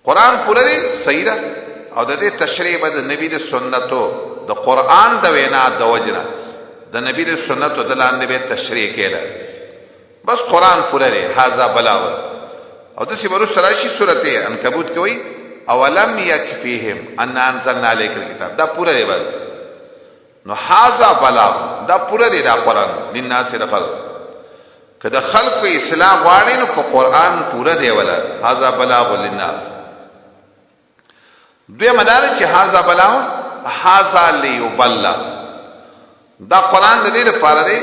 [SPEAKER 1] قرآن پورا دی صحیح ده او د دې تشریح به د نبی د سنتو د قرآن د وینا د وجنه د نبی د سنتو د لاندې به تشریح کړه بس قرآن پورا دی هاذا بلاغ او د سی ورو سراشی سورته عنکبوت کوي اولم یکفیهم ان انزلنا الیک الکتاب دا پورا دی بس نو هاذا بلاغ دا پورا دی دا قرآن للناس خلق کله خلق کو اسلام غواړي نو په قران پورا دی ولا هاذا بلاغ للناس دوی مدار چې هاذا بلاغ هاذا ليبلغ دا قران د دې لپاره دی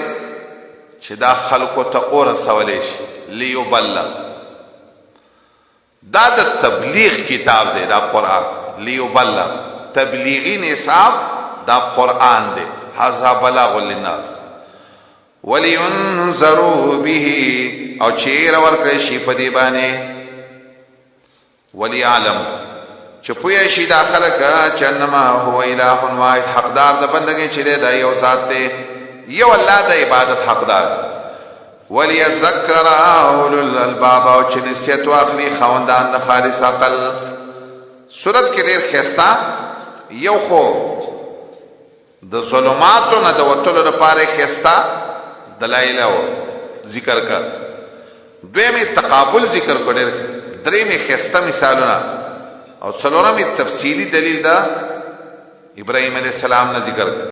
[SPEAKER 1] چې دا خلقو ته اور سوالې شي ليبلغ دا د تبلیغ کتاب دی دا قرآن لیبلغ تبلیغی نصاب دا قرآن دی هذا بلاغ للناس ولینذروا به او چیر ورکړی شي په دې باندې وليعلم چپویا شي دا خلک چې انما هو اله واحد حقدار د بندګۍ چې دا یو ذات دی یو الله د عبادت حقدار وليذكر اولو الالباب او چې نسیت واخلي خوندان د خالص عقل سورت کې ډېر خستا یو خو د ظلماتو نه د وتلو لپاره خستا دلایل او ذکر کړ دویمه تقابل ذکر کړل درېمه خسته مثالونه او څلورمه تفصیلی دلیل دا ابراهيم عليه السلام نه ذکر